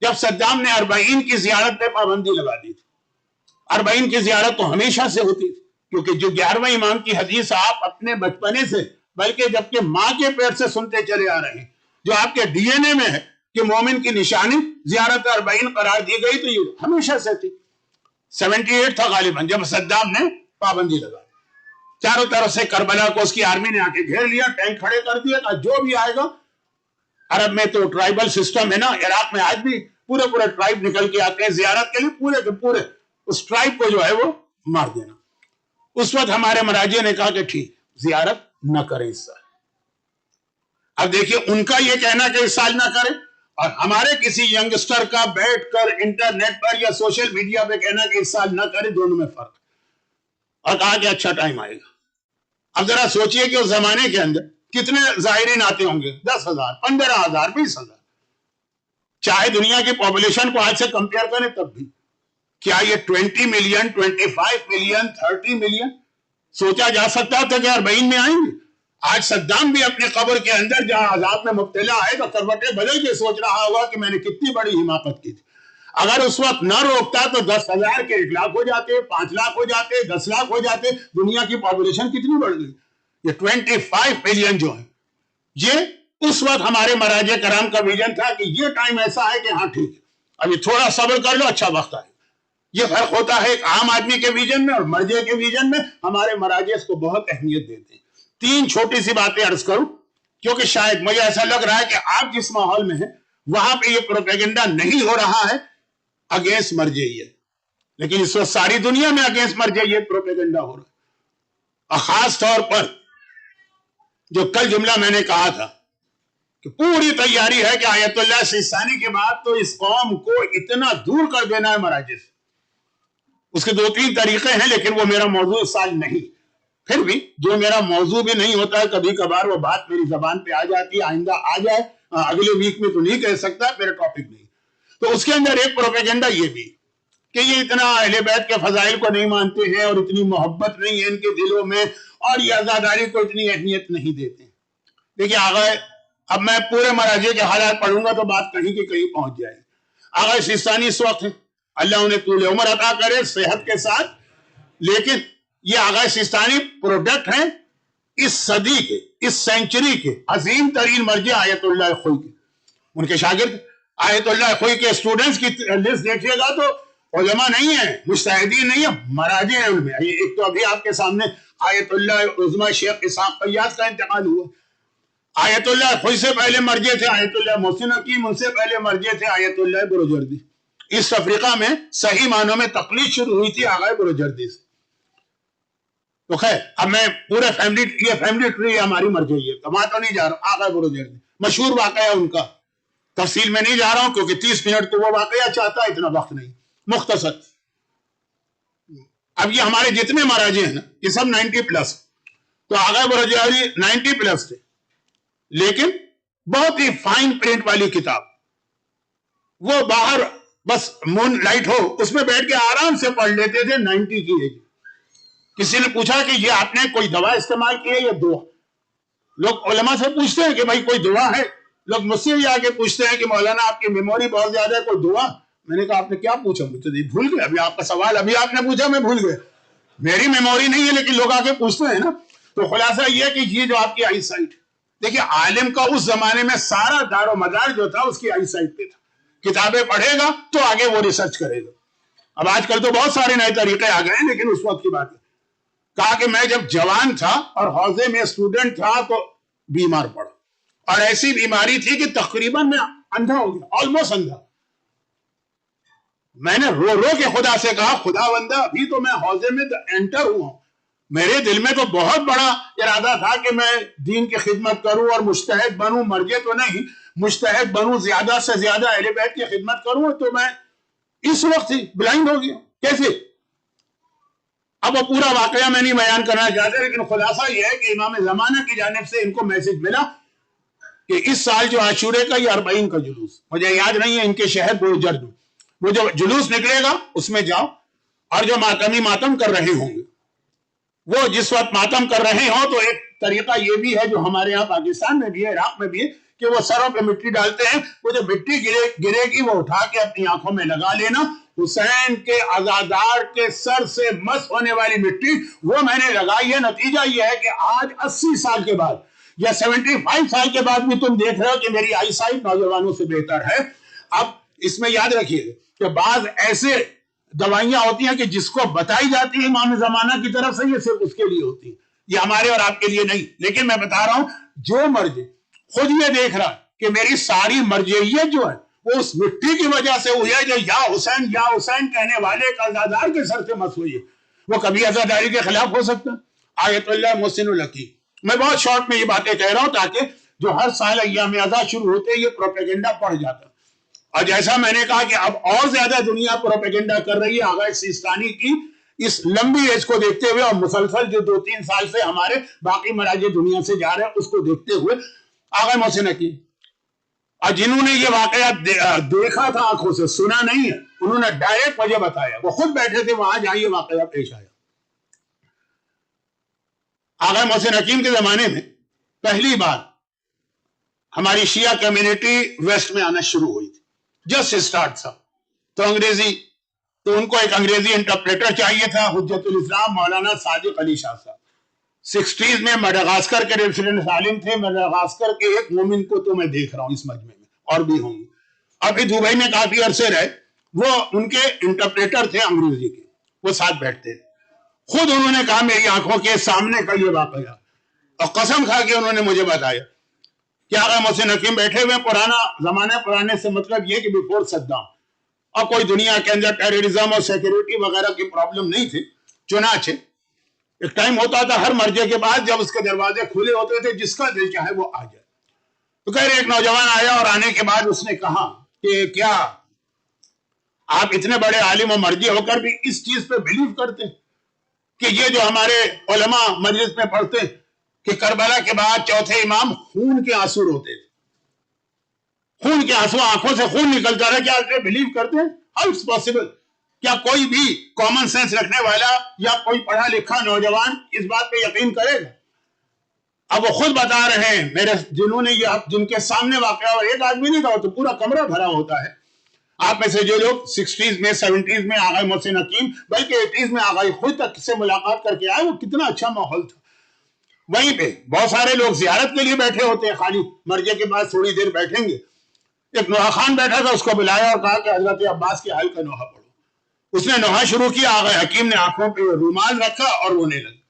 جب صدام نے 40 کی زیارت پہ پابندی لگا دی تھی، 40 کی زیارت تو ہمیشہ سے ہوتی تھی، کیونکہ جو 11ویں امام کی حدیث آپ اپنے بچپنے سے، بلکہ جبکہ ماں کے پیٹ سے سنتے چلے آ رہے ہیں، جو آپ کے ڈی این اے میں ہے کہ مومن کی نشانی زیارت 40 قرار دی گئی، تو یہ ہمیشہ سے تھی۔ 78 تھا غالباً جب صدام نے پابندی لگا، چاروں طرف سے کربلا کو اس کی آرمی نے آ کے گھیر لیا، ٹینک کھڑے کر دیا، جو بھی آئے گا، عرب میں تو ٹرائبل سسٹم ہے نا، عراق میں آج بھی پورے ٹرائب نکل کے آتے ہیں زیارت کے لیے، پورے کے پورے اس ٹرائب کو جو ہے وہ مار دینا۔ اس وقت ہمارے مراجع نے کہا کہ ٹھیک زیارت نہ کریں اس سال۔ اب دیکھیے ان کا یہ کہنا کہ اس سال نہ کریں، اور ہمارے کسی ینگسٹر کا بیٹھ کر انٹرنیٹ پر یا سوشل میڈیا پہ کہنا کہ اس سال نہ کریں، دونوں میں فرق، اور کہا کہ اچھا ٹائم آئے گا۔ اب ذرا سوچئے کہ اس زمانے کے اندر کتنے زائرین آتے ہوں گے، 10,000، 15,000، 20,000، چاہے دنیا کی پاپولیشن کو آج سے کمپیئر کریں تب بھی کیا یہ 20 ملین، 25 ملین، 30 ملین سوچا جا سکتا تھا کہ 40 میں آئیں گے؟ آج صدام بھی اپنے قبر کے اندر جہاں عذاب میں مبتلا ہے تو کروٹیں بدل کے سوچ رہا ہوگا کہ میں نے کتنی بڑی حماقت کی تھی، اگر اس وقت نہ روکتا تو 10,000 کے 1 لاکھ ہو جاتے، 5 لاکھ ہو جاتے، 10 لاکھ ہو جاتے، دنیا کی پاپولیشن کتنی بڑھ گئی۔ یہ 25 ملین جو ہے، یہ اس وقت ہمارے مراجع کرام کا ویژن تھا کہ یہ ٹائم ایسا ہے کہ ہاں ٹھیک ہے، ابھی تھوڑا صبر کر لو، اچھا وقت آئے۔ یہ فرق ہوتا ہے ایک عام آدمی کے ویژن میں اور مرجع کے ویژن میں، ہمارے مراجع اس کو بہت اہمیت دیتے ہیں۔ 3 چھوٹی سی باتیں عرض کروں، کیونکہ شاید مجھے ایسا لگ رہا ہے کہ آپ جس ماحول میں ہیں وہاں پہ یہ پروپیگنڈا نہیں ہو رہا ہے اگینسٹ مرجعیت، لیکن اس وقت ساری دنیا میں اگینسٹ مرجعیت پروپیگنڈا ہو رہا ہے، اور خاص طور پر جو کل جملہ میں نے کہا تھا کہ پوری تیاری ہے کہ آیت اللہ سیستانی کے بعد تو اس قوم کو اتنا دور کر دینا ہے مراجع سے۔ اس کے 2-3 طریقے ہیں، لیکن وہ میرا موضوع اس سال نہیں، پھر بھی جو میرا موضوع بھی نہیں ہوتا ہے، کبھی کبھار وہ بات میری زبان پہ آ جاتی ہے، آئندہ آ جائے، اگلے ویک میں تو نہیں کہہ سکتا، میرا ٹاپک نہیں۔ تو اس کے اندر ایک پروپیگنڈا یہ بھی کہ یہ اتنا اہل بیت کے فضائل کو نہیں مانتے ہیں، اور اتنی محبت نہیں ہے ان کے دلوں میں، اور یہ عزاداری کو اتنی اہمیت نہیں دیتے۔ دیکھیے آغا، اب میں پورے مراجع کے حالات پڑھوں گا تو بات کہیں کی کہیں پہنچ جائے گی۔ آغا سیستانی اس وقت ہے، اللہ انہیں طول عمر عطا کرے صحت کے ساتھ. لیکن یہ آغا سیستانی پروڈکٹ ہیں اس صدی کے، اس سینچری کے عظیم ترین مرجع آیت اللہ خوئی کے. ان کے شاگرد آیت اللہ خوئی کے اسٹوڈنٹس کی لسٹ دیکھیے گا تو علماء نہیں ہیں، مجتہدین نہیں ہیں، مراجع ہیں ان میں. ایک تو ابھی آپ کے سامنے آیت اللہ عظمی شیخ اسحاق فیاض کا انتقال ہوا. آیت اللہ خوئی سے پہلے مرجع تھے آیت اللہ محسن حکیم، ان سے پہلے مرجع تھے آیت اللہ بروجردی. اس افریقہ میں صحیح معنوں میں تقلید شروع ہوئی تھی آغا بروجردی سے. تو خیر اب میں پورے یہ فیملی ٹری ہماری مرجعی ہے، وہاں تو نہیں جا رہا. آغا بروجردی مشہور واقعہ ان کا، تفصیل میں نہیں جا رہا ہوں کیونکہ 30 منٹ تو وہ واقعہ چاہتا ہے، اتنا وقت نہیں. مختصر اب یہ ہمارے جتنے مراجع ہیں نا یہ سب 90+. تو آغا بروجردی 90+ تھے، لیکن بہت ہی فائن پرنٹ والی کتاب. وہ باہر بس مون لائٹ ہو اس میں بیٹھ کے آرام سے پڑھ لیتے تھے 90 کی ایج. کسی نے پوچھا کہ یہ آپ نے کوئی دوا استعمال کی ہے یا دعا؟ لوگ علماء سے پوچھتے ہیں کہ بھائی کوئی دعا ہے. لوگ مجھ سے بھی آگے پوچھتے ہیں کہ مولانا آپ کی میموری بہت زیادہ ہے، کوئی دعا؟ میں نے کہا آپ نے کیا پوچھا؟ مجھے بھول گئے. ابھی آپ کا سوال ابھی آپ نے پوچھا میں بھول گیا. میری میموری نہیں ہے لیکن لوگ آگے پوچھتے ہیں نا. تو خلاصہ یہ ہے کہ یہ جو آپ کی آئی سائٹ، دیکھیے عالم کا اس زمانے میں سارا دار و مدار جو تھا اس کی آئی سائٹ پہ تھا. کتابیں پڑھے گا تو آگے وہ ریسرچ کرے گا. اب آج کل تو بہت سارے نئے طریقے آ گئے ہیں، لیکن اس وقت کی بات ہے. کہا کہ میں جب جوان تھا اور حوزے میں اسٹوڈنٹ تھا تو بیمار پڑا، اور ایسی بیماری تھی کہ تقریباً میں اندھا ہو گیا، آلموسٹ اندھا. میں نے رو رو کے خدا سے کہا خدا بندہ ابھی تو میں حوزے میں انٹر ہوا ہوں، میرے دل میں تو بہت بڑا ارادہ تھا کہ میں دین کی خدمت کروں اور مجتہد بنوں. مرجع تو نہیں، مجتہد بنوں، زیادہ سے زیادہ اہل بیت کی خدمت کروں. تو میں اس وقت ہی بلائنڈ ہو گیا. کیسے؟ اب وہ پورا واقعہ میں نہیں بیان کرنا چاہتا، لیکن خلاصہ یہ ہے کہ امام زمانہ کی جانب سے ان کو میسج ملا کہ اس سال جو عاشورے کا یہ 40 کا جلوس، مجھے یاد نہیں ہے ان کے شہر بروجرد، وہ جو جلوس نکلے گا اس میں جاؤ، اور جو ماتمی ماتم کر رہے ہوں گے وہ جس وقت ماتم کر رہے ہوں تو ایک طریقہ یہ بھی ہے جو ہمارے ہاں پاکستان میں بھی ہے، عراق میں بھی ہے، کہ وہ سروں پہ مٹی ڈالتے ہیں. وہ جو مٹی گرے گی وہ اٹھا کے اپنی آنکھوں میں لگا لینا. حسین کے عزادار کے سر سے مس ہونے والی مٹی وہ میں نے لگائی ہے. نتیجہ یہ ہے کہ آج 80 سال کے بعد یا 75 سال کے بعد بھی تم دیکھ رہے ہو کہ میری آئی سائٹ نوجوانوں سے بہتر ہے. اب اس میں یاد رکھیے کہ بعض ایسے دوائیاں ہوتی ہیں کہ جس کو بتائی جاتی ہے امام زمانہ کی طرف سے، یہ صرف اس کے لیے ہوتی ہیں، یہ ہمارے اور آپ کے لیے نہیں. لیکن میں بتا رہا ہوں جو مرجع خود یہ دیکھ رہا کہ میری ساری مرجعیت جو ہے وہ اس مٹی کی وجہ سے ہوئی ہے جو یا حسین کہنے والے کا عزادار کے سر سے مس ہوئی ہے، وہ کبھی عزاداری کے خلاف ہو سکتا؟ آیت اللہ محسن الحکیم. میں بہت شارٹ میں یہ باتیں کہہ رہا ہوں تاکہ جو ہر سال ایام ازاں شروع ہوتے یہ پروپیگنڈا پڑھ جاتا. اور جیسا میں نے کہا کہ اب اور زیادہ دنیا پروپیگنڈا کر رہی ہے آغا سیستانی کی اس لمبی ایج کو دیکھتے ہوئے، اور مسلسل جو 2-3 سال سے ہمارے باقی مراجع دنیا سے جا رہے ہیں اس کو دیکھتے ہوئے آغا محسن حکیم، اور جنہوں نے یہ واقعہ دیکھا تھا آنکھوں سے، سنا نہیں ہے، انہوں نے ڈائریکٹ مجھے بتایا، وہ خود بیٹھے تھے وہاں جہاں یہ واقعہ پیش آیا. آغا محسن حکیم کے زمانے میں پہلی بار ہماری شیعہ کمیونٹی ویسٹ میں آنا شروع ہوئی تھی، جسٹ اسٹارٹ تھا. تو ان کو ایک انگریزی انٹرپریٹر چاہیے تھا، حجت الاسلام مولانا صادق علی شاہ صاحب. 60s میں مڈغاسکر کے ریزیڈنٹ عالم تھے. مڈغاسکر کے ایک مومن کو تو میں دیکھ رہا ہوں اس مجمع میں، اور بھی ہوں گے. ابھی دبئی میں کافی عرصے رہے. وہ ان کے انٹرپریٹر تھے انگریزی کے، وہ ساتھ بیٹھتے تھے. خود انہوں نے کہا میری آنکھوں کے سامنے کا یہ واقعہ، اور قسم کھا کے انہوں نے مجھے بتایا کہ آغا محسن حکیم بیٹھے ہوئے، پرانا زمانہ، پرانے سے مطلب یہ کہ بیفور صدام، اور کوئی دنیا کے اندر ٹیررزم اور سیکیورٹی وغیرہ کی پرابلم نہیں تھی. چنانچہ ایک ٹائم ہوتا تھا ہر مرجع کے بعد جب اس کے دروازے کھلے ہوتے تھے، جس کا دل چاہے وہ آ جائے. تو کہہ رہے ایک نوجوان آیا، اور آنے کے بعد اس نے کہا کہ کیا آپ اتنے بڑے عالم و مرجع ہو کر بھی اس چیز پہ بلیو کرتے ہیں کہ یہ جو ہمارے علماء مجلس میں پڑھتے ہیں کہ کربلا کے بعد چوتھے امام خون کے آنسو روتے تھے، خون کے آنسو، آنکھوں سے خون نکلتا رہا، کیا آپ بلیو کرتے ہیں؟ How it's possible? کیا کوئی بھی کامن سینس رکھنے والا یا کوئی پڑھا لکھا نوجوان اس بات پہ یقین کرے گا؟ اب وہ خود بتا رہے ہیں، میرے جنہوں نے یہ جن کے سامنے واقعہ، اور ایک آدمی نہیں تھا تو پورا کمرہ بھرا ہوتا ہے. آپ میں سے جو لوگ 60s میں 70s میں آغا محسن حکیم بلکہ 80s میں آغا خود تک سے ملاقات کر کے آئے، وہ کتنا اچھا ماحول تھا. وہیں پہ بہت سارے لوگ زیارت کے لیے بیٹھے ہوتے ہیں، خالی مرجے کے بعد تھوڑی دیر بیٹھیں گے. ایک نوحہ خان بیٹھا تھا، اس کو بلایا اور کہا کہ حضرت عباس کے حال کا نوحہ پڑھو. اس نے نوحہ شروع کیا، آغا حکیم نے آنکھوں پہ رومال رکھا اور رونے لگا.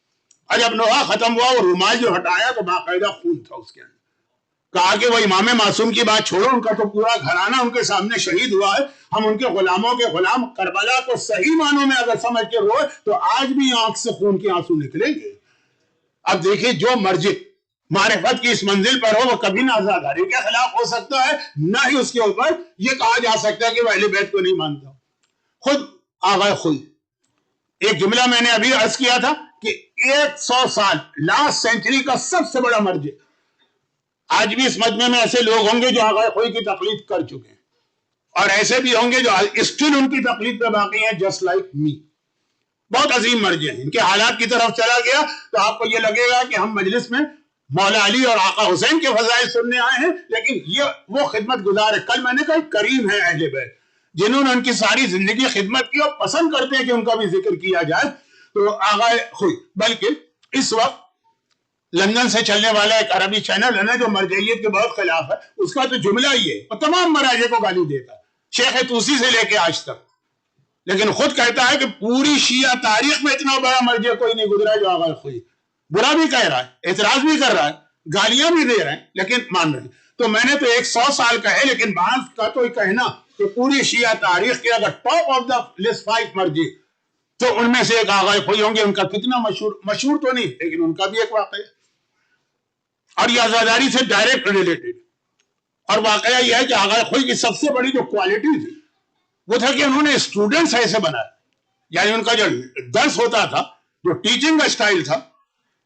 اور جب نوحہ ختم ہوا، وہ رومال جو ہٹایا تو باقاعدہ خون تھا اس کے اندر. کہا کہ وہ امام معصوم کی بات چھوڑو، ان کا تو پورا گھرانہ ان کے سامنے شہید ہوا ہے، ہم ان کے غلاموں کے غلام، کربلا کو صحیح معنوں میں اگر سمجھ کے روئے تو آج بھی آنکھ سے خون کے آنسو نکلیں گے. اب دیکھیں، جو مرجع معرفت کی اس منزل پر ہو وہ کبھی نہ آزاداری کے خلاف ہو سکتا ہے، نہ ہی اس کے اوپر یہ کہا جا سکتا ہے کہ وہ اہل بیت کو نہیں مانتا. خود آغا خود ایک جملہ میں نے ابھی عرض کیا تھا کہ 100 سال لاسٹ سینچری کا سب سے بڑا مرجع. آج بھی اس مجمع میں ایسے لوگ ہوں گے جو آغا خوئی کی تقلید کر چکے ہیں، اور ایسے بھی ہوں گے جو اسٹل ان کی تقلید پہ باقی ہیں، جسٹ لائک می. بہت عظیم مرجع ہیں. ان کے حالات کی طرف چلا گیا تو آپ کو یہ لگے گا کہ ہم مجلس میں مولا علی اور آقا حسین کے فضائل سننے آئے ہیں، لیکن یہ وہ خدمت گزار ہے. کل میں نے کہا کریم ہے اہل بیت، جنہوں نے ان کی ساری زندگی خدمت کی اور پسند کرتے ہیں کہ ان کا بھی ذکر کیا جائے. تو آغا خوئی، بلکہ اس وقت لندن سے چلنے والا ایک عربی چینل ہے نا جو مرجعیت کے بہت خلاف ہے، اس کا تو جملہ ہی ہے، وہ تمام مراجع کو گالی دیتا ہے، شیخ طوسی سے لے کے آج تک. لیکن خود کہتا ہے کہ پوری شیعہ تاریخ میں اتنا بڑا مرجع کوئی نہیں گزرا جو آغا خوئی. برا بھی کہہ رہا ہے، اعتراض بھی کر رہا ہے، گالیاں بھی دے رہے ہیں، لیکن مان رہے ہیں. تو میں نے تو 100 سال کہے، لیکن بعض کا تو کہنا کہ پوری شیعہ تاریخ کے اگر ٹاپ آف دا لسٹ 5 مرجع تو ان میں سے ایک آغا خوئی ہوں گے. ان کا کتنا مشہور تو نہیں، لیکن ان کا بھی ایک واقعہ ہے اور یہ عزاداری سے ڈائریکٹ ریلیٹڈ. اور واقعہ یہ ہے کہ آغا خوئی کی سب سے بڑی جو کوالٹی تھی وہ تھا کہ انہوں نے اسٹوڈنٹس ایسے بنائے، یعنی ان کا جو درس ہوتا تھا، جو ٹیچنگ کا سٹائل تھا،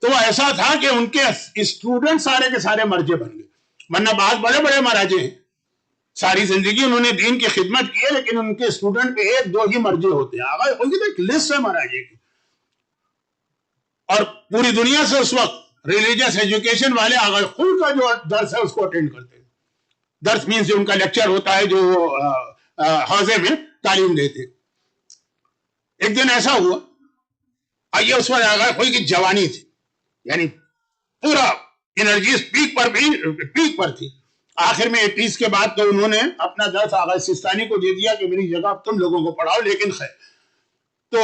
تو وہ ایسا تھا کہ ان کے اسٹوڈنٹ سارے کے سارے مرجع بن گئے. ورنہ بعض بڑے بڑے مراجع ہیں، ساری زندگی انہوں نے دین کی خدمت کی ہے، لیکن ان کے اسٹوڈنٹ پہ 1-2 ہی مرجع ہوتے ہیں. آغا خوئی کی تو ایک لسٹ ہے مراجع کی، اور پوری دنیا سے اس وقت ریلیجس ایجوکیشن والے آغا خوئی کا جو درس ہے اس کو اٹینڈ کرتے ہیں. درس مینس جو ان کا لیکچر ہوتا ہے، جو حوزے میں تعلیم دیتے. ایک دن ایسا ہوا، آئیے اس وقت آغا خوئی کی جوانی تھی، یعنی پورا انرجیز پیک پر تھی. آخر میں 80s کے بعد تو انہوں نے اپنا درس آغا سستانی کو دے دیا کہ میری جگہ تم لوگوں کو پڑھاؤ، لیکن خیر. تو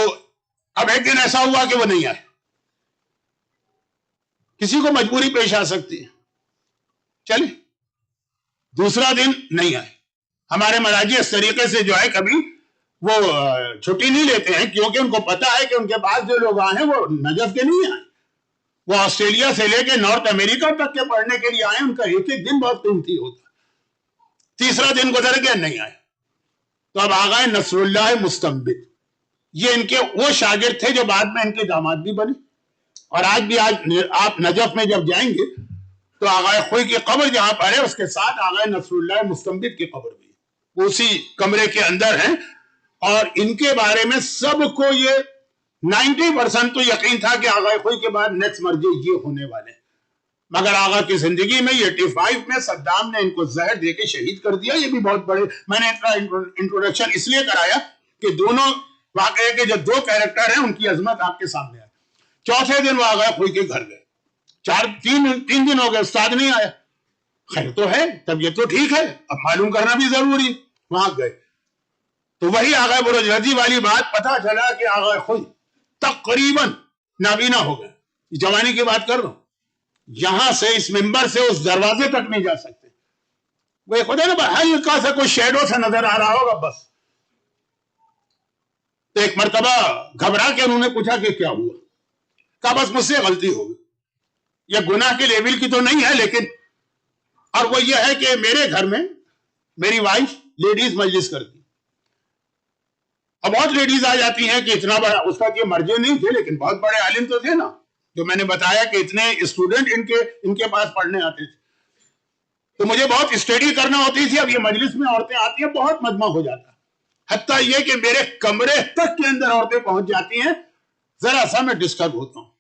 اب ایک دن ایسا ہوا کہ وہ نہیں آئے. کسی کو مجبوری پیش آ سکتی ہے، چلے دوسرا دن نہیں آئے. ہمارے مراجع اس طریقے سے جو ہے کبھی وہ چھٹی نہیں لیتے ہیں، کیونکہ ان کو پتا ہے کہ ان کے پاس جو لوگ آئے ہیں وہ نجف کے نہیں آئے، وہ آسٹریلیا سے لے کے نارتھ امریکہ تک کے پڑھنے کے لیے آئے. ان کا ایک ایک دن بہت قیمتی ہوتا. تیسرا دن گزر گیا، نہیں آئے. تو اب آغا نصر اللہ مستنبط، یہ ان کے وہ شاگرد تھے جو بعد میں ان کے داماد بھی بنے. اور آج بھی آپ نجف میں جب جائیں گے تو آغا خوئی کی قبر جہاں پر ہے اس کے ساتھ آغا نصر اللہ مستنبط کی قبر بھی وہ اسی کمرے کے اندر ہیں. اور ان کے بارے میں سب کو یہ 90% تو یقین تھا کہ آغا خوئی کے بعد نیکسٹ مرجع یہ ہونے والے ہیں. مگر آغا کی زندگی میں 85 میں صدام نے ان کو زہر دے کے شہید کر دیا. یہ بھی بہت بڑے، میں نے انٹروڈکشن اس لیے کرایا کہ دونوں واقعے کے جو 2 کیریکٹر ہیں ان کی عظمت آپ کے سامنے آئے. چوتھے دن وہ آغا خوئی کے گھر گئے. 3 دن ہو گئے، استاد نہیں آیا. خیر تو ہے، طبیعت تو ٹھیک ہے، اب معلوم کرنا بھی ضروری. وہاں گئے تو وہی آغا برج رضی والی بات پتہ چلا کہ آغا خوئی تقریباً نابینا ہو گئے. جوانی کی بات کر رہا ہوں، یہاں سے اس ممبر سے اس دروازے تک نہیں جا سکتے. وہ خدا نا ہلکا سا کوئی شیڈو سے نظر آ رہا ہوگا بس. تو ایک مرتبہ گھبرا کے انہوں نے پوچھا کہ کیا ہوا؟ کہا بس مجھ سے غلطی ہو گئی. یہ گناہ کے لیول کی تو نہیں ہے، لیکن اور وہ یہ ہے کہ میرے گھر میں میری وائف لیڈیز مجلس کرتی. اب بہت لیڈیز آ جاتی ہیں کہ اتنا بڑا اس کا یہ مرجع نہیں تھے، لیکن بہت بڑے عالم تو تھے نا، جو میں نے بتایا کہ اتنے اسٹوڈنٹ ان کے پاس پڑھنے آتے تھے. تو مجھے بہت اسٹڈی کرنا ہوتی تھی. اب یہ مجلس میں عورتیں آتی ہیں، بہت مجمع ہو جاتا ہے، حتیٰ یہ کہ میرے کمرے تک کے اندر عورتیں پہنچ جاتی ہیں. ذرا سا میں ڈسٹرب ہوتا ہوں.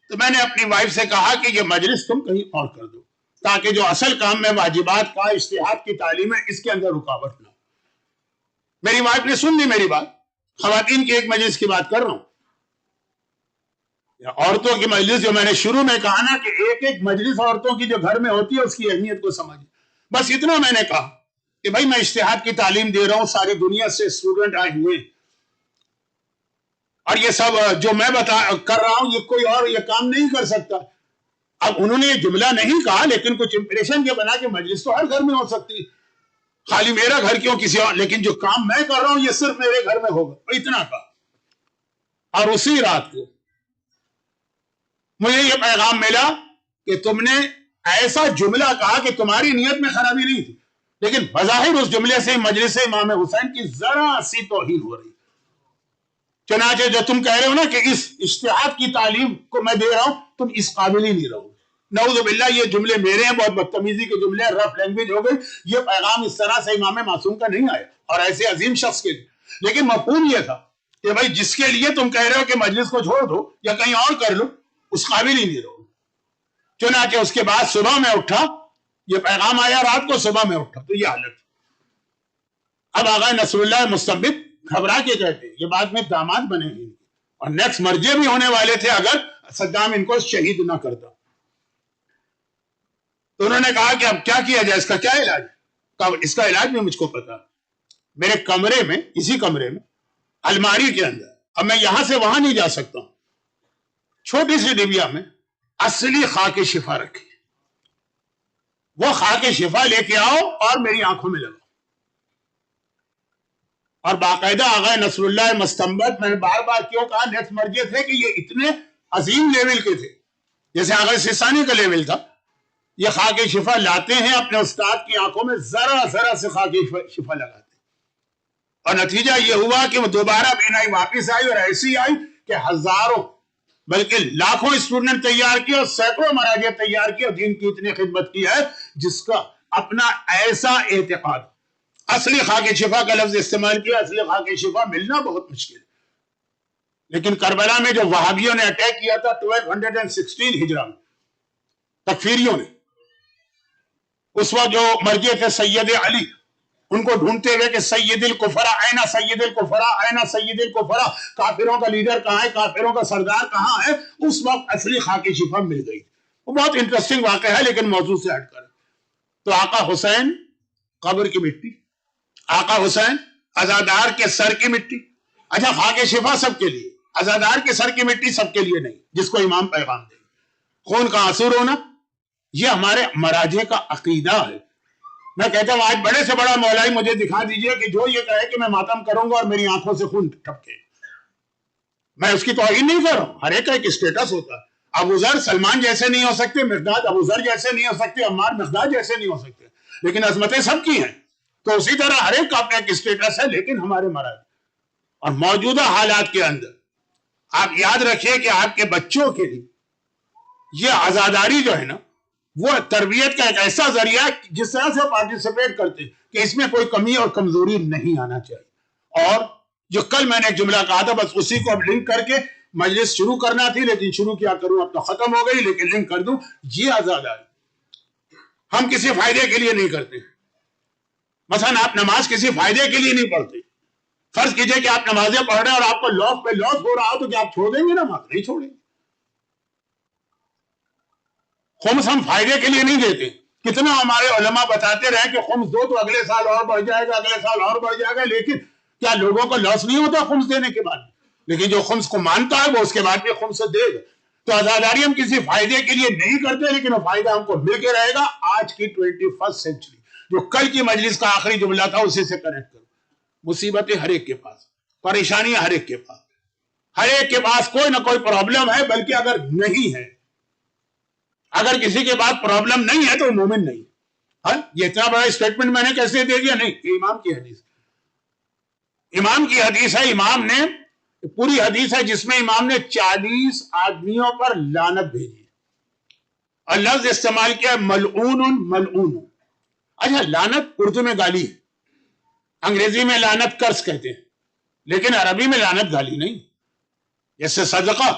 تو میں نے اپنی وائف سے کہا کہ یہ مجلس تم کہیں اور کر دو، تاکہ جو اصل کام میں واجبات کا اجتہاد کی تعلیم ہے اس کے اندر رکاوٹ نہ ہو. میری وائف نے سن لی میری بات، خواتین کی ایک مجلس کی بات کر رہا ہوں، عورتوں کی مجلس جو میں نے شروع میں کہا نا کہ ایک ایک مجلس عورتوں کی جو گھر میں ہوتی ہے اس کی اہمیت کو سمجھیں. بس اتنا میں نے کہا کہ بھائی میں اجتہاد کی تعلیم دے رہا ہوں، ساری دنیا سے اسٹوڈنٹ آئے ہوئے ہیں، اور یہ سب جو میں کر رہا ہوں یہ کوئی اور یہ کام نہیں کر سکتا. اب انہوں نے یہ جملہ نہیں کہا لیکن کچھ امپریشن یہ بنا کہ مجلس تو ہر گھر میں ہو سکتی ہے، خالی میرا گھر کیوں کسی اور، لیکن جو کام میں کر رہا ہوں یہ صرف میرے گھر میں ہوگا، اتنا کہا. اور اسی رات کو مجھے یہ پیغام ملا کہ تم نے ایسا جملہ کہا کہ تمہاری نیت میں خرابی نہیں تھی، لیکن بظاہر اس جملے سے مجلس امام حسین کی ذرا سی توہین ہو رہی. چنانچہ جو تم کہہ رہے ہو نا کہ اس اجتہاد کی تعلیم کو میں دے رہا ہوں، تم اس قابل ہی نہیں رہو. نعوذ باللہ، یہ جملے میرے ہیں، بہت بدتمیزی کے جملے ہیں، رف لینگویج ہو گئی. یہ پیغام اس طرح سے امام معصوم کا نہیں آیا اور ایسے عظیم شخص کے لیے، لیکن مفہوم یہ تھا کہ بھائی جس کے لیے تم کہہ رہے ہو کہ مجلس کو چھوڑ دو یا کہیں اور کر لو، اس قابل ہی نہیں رہو. چنانچہ اس کے بعد صبح میں اٹھا، یہ پیغام آیا رات کو، صبح میں اٹھا تو یہ حالت. اب آغا نصر اللہ مستنبط گھبرا کے کہتے ہیں، یہ بعد میں داماد بنے ہیں اور نیکسٹ مرجے بھی ہونے والے تھے اگر صدام ان کو شہید نہ کرتا. تو انہوں نے کہا کہ اب کیا کیا جائے، اس کا کیا علاج ہے؟ اس کا علاج بھی مجھ کو پتا. میرے کمرے میں، اسی کمرے میں الماری کے اندر، اب میں یہاں سے وہاں نہیں جا سکتا ہوں، چھوٹی سی ڈبیا میں اصلی خاک شفا رکھی، وہ خاک شفا لے کے آؤ اور میری آنکھوں میں لگاؤ. اور باقاعدہ آغا نصر اللہ مستنبط، میں نے بار بار کیوں کہا نیکسٹ مرجے تھے کہ یہ اتنے عظیم لیول کے تھے جیسے آغا سیستانی کا لیول تھا. یہ خاک شفا لاتے ہیں اپنے استاد کی آنکھوں میں، ذرا ذرا سے خاک شفا لگاتے ہیں، اور نتیجہ یہ ہوا کہ وہ دوبارہ بینائی واپس آئی، اور ایسی آئی کہ ہزاروں بلکہ لاکھوں اسٹوڈنٹ تیار کیے اور سینکڑوں مراجع تیار کیے، اور دین کی اتنی خدمت کی ہے جس کا اپنا ایسا اعتقاد. اصلی خاک شفا کا لفظ استعمال کیا، اصلی خاک شفا ملنا بہت مشکل ہے. لیکن کربلا میں جو وہابیوں نے اٹیک کیا تھا 1216 ہجرہ میں، تکفیریوں نے، اس وقت جو مرجع تھے سید علی، ان کو ڈھونڈتے ہوئے کہ سید الکفرا اینا، سید الکفرا اینا، سید الکفرا، کافروں کا لیڈر کہاں ہے، کافروں کا سردار کہاں ہے. اس وقت اصلی خاک شفا مل گئی. وہ بہت انٹرسٹنگ واقعہ ہے لیکن موضوع سے ہٹ کر. تو آقا حسین قبر کی مٹی، آقا حسین عزادار کے سر کی مٹی. اچھا، خاک شفا سب کے لیے، عزادار کے سر کی مٹی سب کے لیے نہیں، جس کو امام پیغام دے. خون کا آنسو رونا یہ ہمارے مراجع کا عقیدہ ہے. میں کہتا ہوں آج بڑے سے بڑا مولائی مجھے دکھا دیجئے کہ جو یہ کہے کہ میں ماتم کروں گا اور میری آنکھوں سے خون ٹپکے. میں اس کی توہین نہیں کر رہا ہوں، ہر ایک کا ایک اسٹیٹس ہوتا ہے. ابو ذر سلمان جیسے نہیں ہو سکتے، مقداد ابو ذر جیسے نہیں ہو سکتے، عمار مقداد جیسے نہیں ہو سکتے، لیکن عظمتیں سب کی ہیں. تو اسی طرح ہر ایک کا اپنا ایک اسٹیٹس ہے. لیکن ہمارے مراجع اور موجودہ حالات کے اندر آپ یاد رکھیے کہ آپ کے بچوں کے لیے یہ عزاداری جو ہے نا، وہ تربیت کا ایک ایسا ذریعہ جس طرح سے پارٹیسپیٹ کرتے کہ اس میں کوئی کمی اور کمزوری نہیں آنا چاہیے. اور جو کل میں نے ایک جملہ کہا تھا، بس اسی کو اب لنک کر کے مجلس شروع کرنا تھی، لیکن شروع کیا کروں اب تو ختم ہو گئی، لیکن لنک کر دوں. یہ عزاداری ہم کسی فائدے کے لیے نہیں کرتے. مثلا آپ نماز کسی فائدے کے لیے نہیں پڑھتے. فرض کیجئے کہ آپ نمازیں پڑھ رہے ہیں اور آپ کو لاس پہ لاس ہو رہا ہو تو کیا آپ چھوڑ دیں گے نماز؟ نہیں چھوڑیں گے. خمس ہم فائدے کے لیے نہیں دیتے. کتنا ہمارے علماء بتاتے رہے کہ خمس دو تو اگلے سال اور بڑھ جائے گا، اگلے سال اور بڑھ جائے گا، لیکن کیا لوگوں کو لاس نہیں ہوتا خمس دینے کے بعد؟ لیکن جو خمس کو مانتا ہے وہ اس کے بعد بھی خمس دے گا. تو عزاداری ہم کسی فائدے کے لیے نہیں کرتے، لیکن وہ فائدہ ہم کو مل کے رہے گا. آج کی 21st سینچری جو کل کی مجلس کا آخری جملہ تھا اسی سے کنیکٹ کرو. مصیبتیں ہر ایک کے پاس، پریشانیاں ہر ایک کے پاس، ہر ایک کے پاس کوئی نہ کوئی پرابلم ہے. بلکہ اگر نہیں ہے، اگر کسی کے پاس پرابلم نہیں ہے تو وہ مومن نہیں. ہاں، یہ اتنا بڑا اسٹیٹمنٹ میں نے کیسے دے دیا؟ نہیں، یہ امام کی حدیث، امام کی حدیث ہے. امام نے پوری حدیث ہے جس میں امام نے 40 آدمیوں پر لعنت بھیجی اور لفظ استعمال کیا ملعون ملعون. اچھا، لعنت اردو میں گالی ہے، انگریزی میں لعنت کرس کہتے ہیں، لیکن عربی میں لعنت گالی نہیں. جیسے صدقہ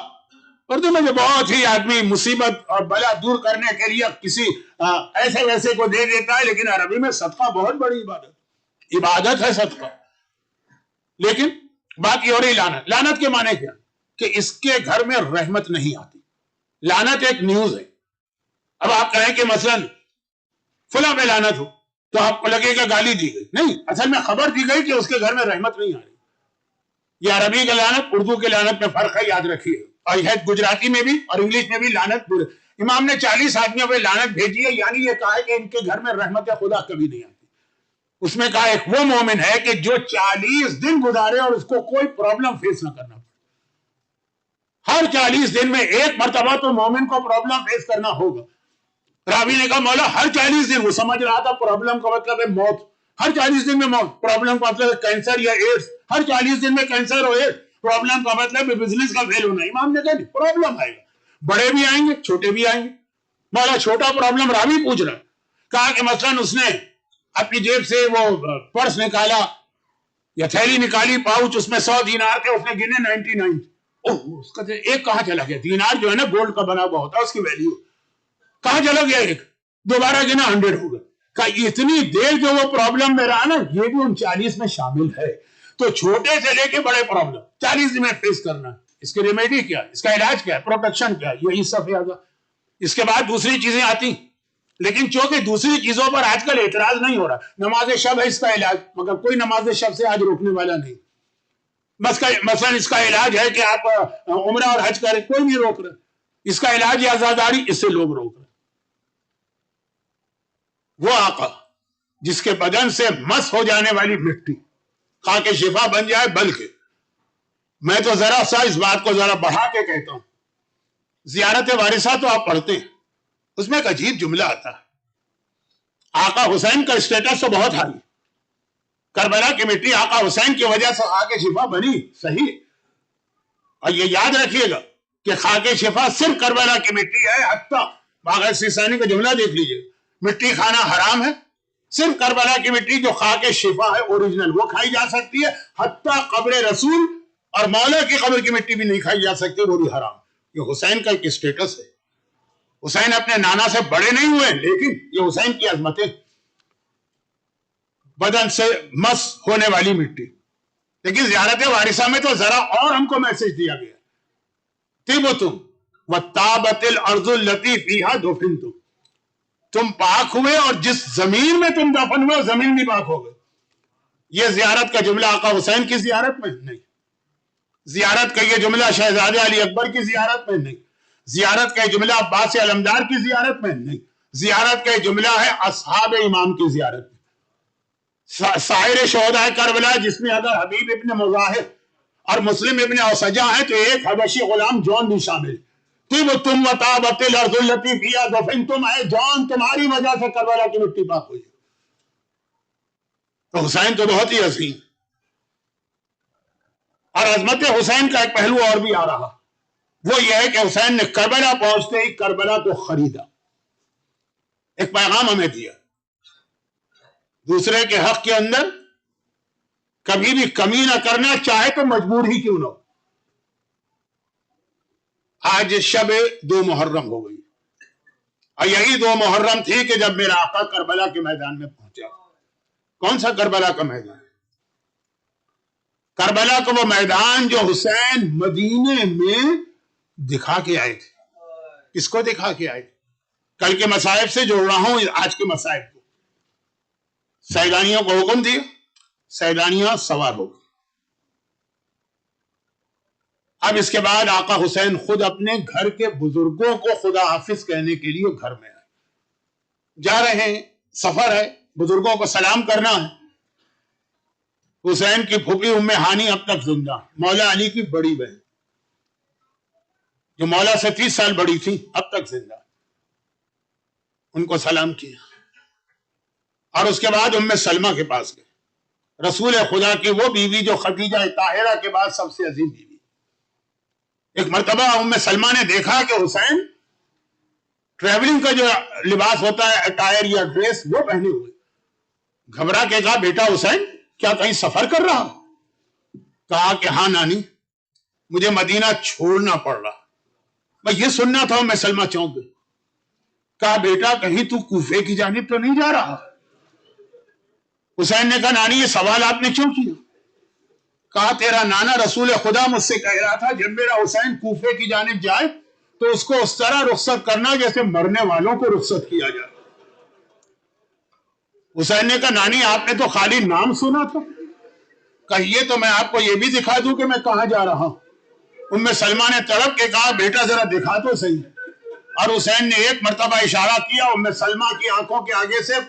اردو میں جو بہت ہی آدمی مصیبت اور بلا دور کرنے کے لیے کسی ایسے ویسے کو دے دیتا ہے، لیکن عربی میں صدقہ بہت بڑی عبادت ہے. صدقہ لیکن باقی اور ہی لعنت. لعنت کے معنی کیا؟ کہ اس کے گھر میں رحمت نہیں آتی. لعنت ایک نیوز ہے. اب آپ کہیں کہ مثلا فلاں پہ لعنت ہو تو آپ کو لگے کہ گالی دی گئی. نہیں، اصل میں خبر دی گئی کہ اس کے گھر میں رحمت نہیں آ رہی. یہ عربی کا لعنت اردو کے لعنت میں فرق ہے، یاد رکھیے. اور یہ گجراتی میں بھی اور انگلش میں بھی لعنت. امام نے 40 آدمیوں پہ لعنت بھیجی ہے، یعنی یہ کہا ہے کہ ان کے گھر میں رحمت خدا کبھی نہیں آتی. اس میں کہا ایک وہ مومن ہے کہ جو 40 دن گزارے اور اس کو کوئی پرابلم فیس نہ کرنا پڑے. ہر 40 دن میں ایک مرتبہ تو مومن کو پرابلم فیس کرنا ہوگا. راوی نے کہا مولا ہر 40 دن، وہ سمجھ رہا تھا پرابلم کا مطلب ہے موت. ہر 40 دن میں موت، پرابلم کا مطلب ہے کینسر یا ایڈس. ہر 40 دن میں کینسر اور ایڈس، پرابلم کا مطلب ہے بزنس کا فیل ہونا. امام نے کہا پرابلم آئے گا، بڑے بھی آئیں گے چھوٹے بھی آئیں گے. مولا چھوٹا پرابلم راوی پوچھ رہا. کہا کہ مثلا اس نے اپنی جیب سے وہ پرس نکالا یا تھیلی نکالی، پاؤچ، اس میں 100 دینار تھے، اس نے گنے 99. اس کا ایک کہاں چلا گیا؟ دینار جو ہے نا گولڈ کا بنا ہوا ہوتا ہے، اس کی ویلیو کہاں چلا گیا؟ ایک دوبارہ گنا 100 ہوگا. کہ اتنی دیر جو وہ پرابلم میں رہا نا، یہ بھی ان 40 میں شامل ہے. تو چھوٹے سے لے کے بڑے پرابلم 40 دن میں فیس کرنا. اس کے ریمیڈی کیا، اس کا علاج کیا، پروٹیکشن کیا، یہی سب ہے. اس کے بعد دوسری چیزیں آتی، لیکن چونکہ دوسری چیزوں پر آج کل اعتراض نہیں ہو رہا. نماز شب ہے اس کا علاج، مگر کوئی نماز شب سے آج روکنے والا نہیں. مثلا اس کا علاج ہے کہ آپ عمرہ اور حج کریں، کوئی نہیں روک رہا. اس کا علاج ہے عزاداری، اس سے لوگ روک رہے. وہ آقا جس کے بدن سے مس ہو جانے والی مٹی کھا کے شفا بن جائے. بلکہ میں تو ذرا سا اس بات کو ذرا بڑھا کے کہتا ہوں، زیارت وارثہ تو آپ پڑھتے ہیں، اس میں ایک عجیب جملہ آتا ہے. آقا حسین کا اسٹیٹس تو بہت ہائی. کربلا کی مٹی آقا حسین کی وجہ سے خاک شفا بنی، صحیح. اور یہ یاد رکھیے گا کہ خاک شفا صرف کربلا کی مٹی ہے. حتیٰ باغ سیستانی کا جملہ دیکھ لیجئے، مٹی کھانا حرام ہے. صرف کربلا کی مٹی جو خاک شفا ہے اوریجنل، وہ کھائی جا سکتی ہے. حتیٰ قبر رسول اور مولا کی قبر کی مٹی بھی نہیں کھائی جا سکتی، وہ بھی حرام. یہ حسین کا ایک اسٹیٹس ہے. حسین اپنے نانا سے بڑے نہیں ہوئے، لیکن یہ حسین کی عظمتیں. بدن سے مس ہونے والی مٹی. لیکن زیارت وارثہ میں تو ذرا اور ہم کو میسج دیا گیا. طِبْتُمْ وَطَابَتِ الْأَرْضُ الَّتِي فِيهَا دُفِنْتُمْ. تم پاک ہوئے اور جس زمین میں تم دفن ہوئے زمین بھی پاک ہو گئے. یہ زیارت کا جملہ آقا حسین کی زیارت میں نہیں. زیارت کا یہ جملہ شہزادے علی اکبر کی زیارت میں نہیں. زیارت کا یہ جملہ عباس علمدار کی زیارت میں نہیں. زیارت کا یہ جملہ ہے اصحاب امام کی زیارت میں. سائر شہداء کربلا جس میں اگر حبیب ابن مظاہر اور مسلم ابن اوسجہ ہیں تو ایک حبشی غلام جون بھی شامل. طِبْتُمْ وَطَابَتِ الْأَرْضُ الَّتِي فِيهَا دُفِنْتُمْ. اے جون تمہاری وجہ سے کربلا کی مٹی پاک ہوئی. تو حسین تو بہت ہی عظیم. اور عظمت حسین کا ایک پہلو اور بھی آ رہا، وہ یہ ہے کہ حسین نے کربلا پہنچتے ہی کربلا کو خریدا. ایک پیغام ہمیں دیا، دوسرے کے حق کے اندر کبھی بھی کمی نہ کرنا، چاہے تو مجبور ہی کیوں نہ ہو. آج شب 2 محرم ہو گئی، اور یہی 2 محرم تھی کہ جب میرا آقا کربلا کے میدان میں پہنچا. کون سا کربلا کا میدان؟ کربلا کا وہ میدان جو حسین مدینے میں دکھا کے آئے تھے. کس کو دکھا کے آئے تھے؟ کل کے مصائب سے جوڑ رہا ہوں آج کے مصائب کو. سیدانیوں کو حکم دیا، سیدانیاں سوار ہو گئی. اب اس کے بعد آقا حسین خود اپنے گھر کے بزرگوں کو خدا حافظ کہنے کے لیے گھر میں آئے. جا رہے ہیں، سفر ہے، بزرگوں کو سلام کرنا ہے. حسین کی پھوپھی ام ہانی اب تک زندہ، مولا علی کی بڑی بہن جو مولا سے 30 سال بڑی تھی، اب تک زندہ. ان کو سلام کیا اور اس کے بعد ام سلمہ کے پاس گئے. رسول خدا کی وہ بیوی جو خدیجہ طاہرہ کے بعد سب سے عظیم بیوی. ایک مرتبہ ام سلمہ نے دیکھا کہ حسین ٹریولنگ کا جو لباس ہوتا ہے، اٹائر یا ڈریس، وہ پہنے ہوئے. گھبرا کے کہا بیٹا حسین کیا کہیں سفر کر رہا؟ کہا کہ ہاں نانی، مجھے مدینہ چھوڑنا پڑ رہا. میں یہ سننا تھا. میں سلمہ چونک گئی. کہا بیٹا کہیں تو کوفے کی جانب تو نہیں جا رہا؟ حسین نے کہا نانی یہ سوال آپ نے کیوں کیا؟ کہا تیرا نانا رسول خدا مجھ سے کہہ رہا تھا جب میرا حسین کوفے کی جانب جائے تو اس کو اس طرح رخصت کرنا جیسے مرنے والوں کو رخصت کیا جائے۔ حسین نے کہا نانی آپ نے تو خالی نام سنا تھا، کہیے تو میں آپ کو یہ بھی دکھا دوں کہ میں کہاں جا رہا ہوں۔ ام سلمہ نے تڑپ کے کہا بیٹا ذرا دکھا تو صحیح، اور حسین نے ایک مرتبہ اشارہ کیا، ام سلمہ کی آنکھوں کے آگے سے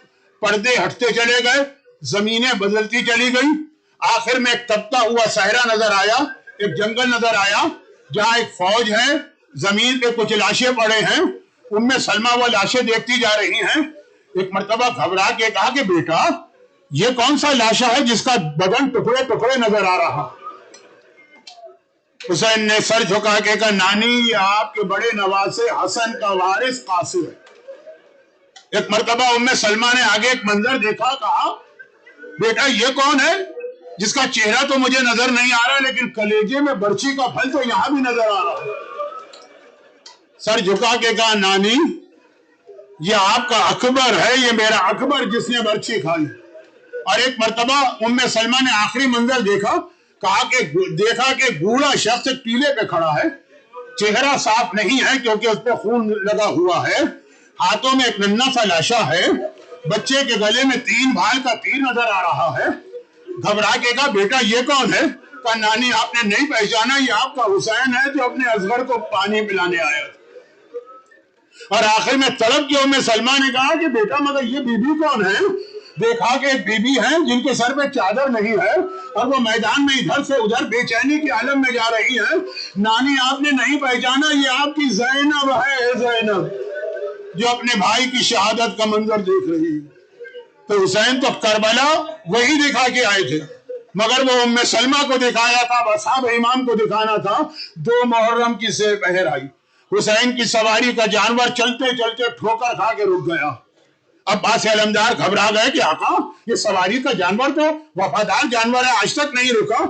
پردے ہٹتے چلے گئے، زمینیں بدلتی چلی گئی، آخر میں ایک تپتا ہوا صحرا نظر آیا، ایک جنگل نظر آیا جہاں ایک فوج ہے، زمین پہ کچھ لاشیں پڑے ہیں، ام سلمہ وہ لاشیں دیکھتی جا رہی ہیں۔ ایک مرتبہ گھبرا کے کہا کہ بیٹا یہ کون سا لاشا ہے جس کا بدن ٹکڑے ٹکڑے نظر آ رہا؟ حسین نے سر جھکا کے کہا نانی یہ آپ کے بڑے نواسے حسن کا وارث قاسم ہے۔ ایک مرتبہ ام سلمہ نے آگے ایک منظر دیکھا، کہا بیٹا یہ کون ہے جس کا چہرہ تو مجھے نظر نہیں آ رہا لیکن کلیجے میں برچی کا پھل تو یہاں بھی نظر آ رہا ہے۔ سر جھکا کے کہا نانی یہ آپ کا اکبر ہے، یہ میرا اکبر جس نے برچی کھائی۔ اور ایک مرتبہ ام سلمہ نے آخری منظر دیکھا، دیکھا کہ بوڑھا شخص ٹیلے پہ کھڑا ہے، چہرہ صاف نہیں ہے کیونکہ اس پہ خون لگا ہوا ہے، ہاتھوں میں ایک ننھا سا لاشا ہے، بچے کے گلے میں 3 بھال کا تیر نظر آ رہا ہے۔ گھبرا کے کہا بیٹا یہ کون ہے؟ کہا نانی آپ نے نہیں پہچانا، یہ آپ کا حسین ہے جو اپنے اصغر کو پانی پلانے آیا۔ اور آخر میں تڑپ کے ام سلمہ نے کہا کہ بیٹا مگر یہ بی بی کون ہے؟ دیکھا کہ ایک بی بی ہے جن کے سر پہ چادر نہیں ہے اور وہ میدان میں ادھر سے ادھر بے چینی کے عالم میں جا رہی ہے۔ نانی آپ نے نہیں پہچانا، یہ آپ کی زینب ہے، زینب جو اپنے بھائی کی شہادت کا منظر دیکھ رہی ہے۔ تو حسین تو کربلا وہی دکھا کے آئے تھے مگر وہ ام سلمہ کو دکھایا تھا، اصحاب امام کو دکھانا تھا۔ 2 محرم کی سیر پہر آئی، حسین کی سواری کا جانور چلتے چلتے ٹھوکر کھا کے رک گیا۔ عباس علمدار گھبرا گئے کہ آقا یہ سواری کا جانور تو وفادار جانور ہے، آج تک نہیں رکا،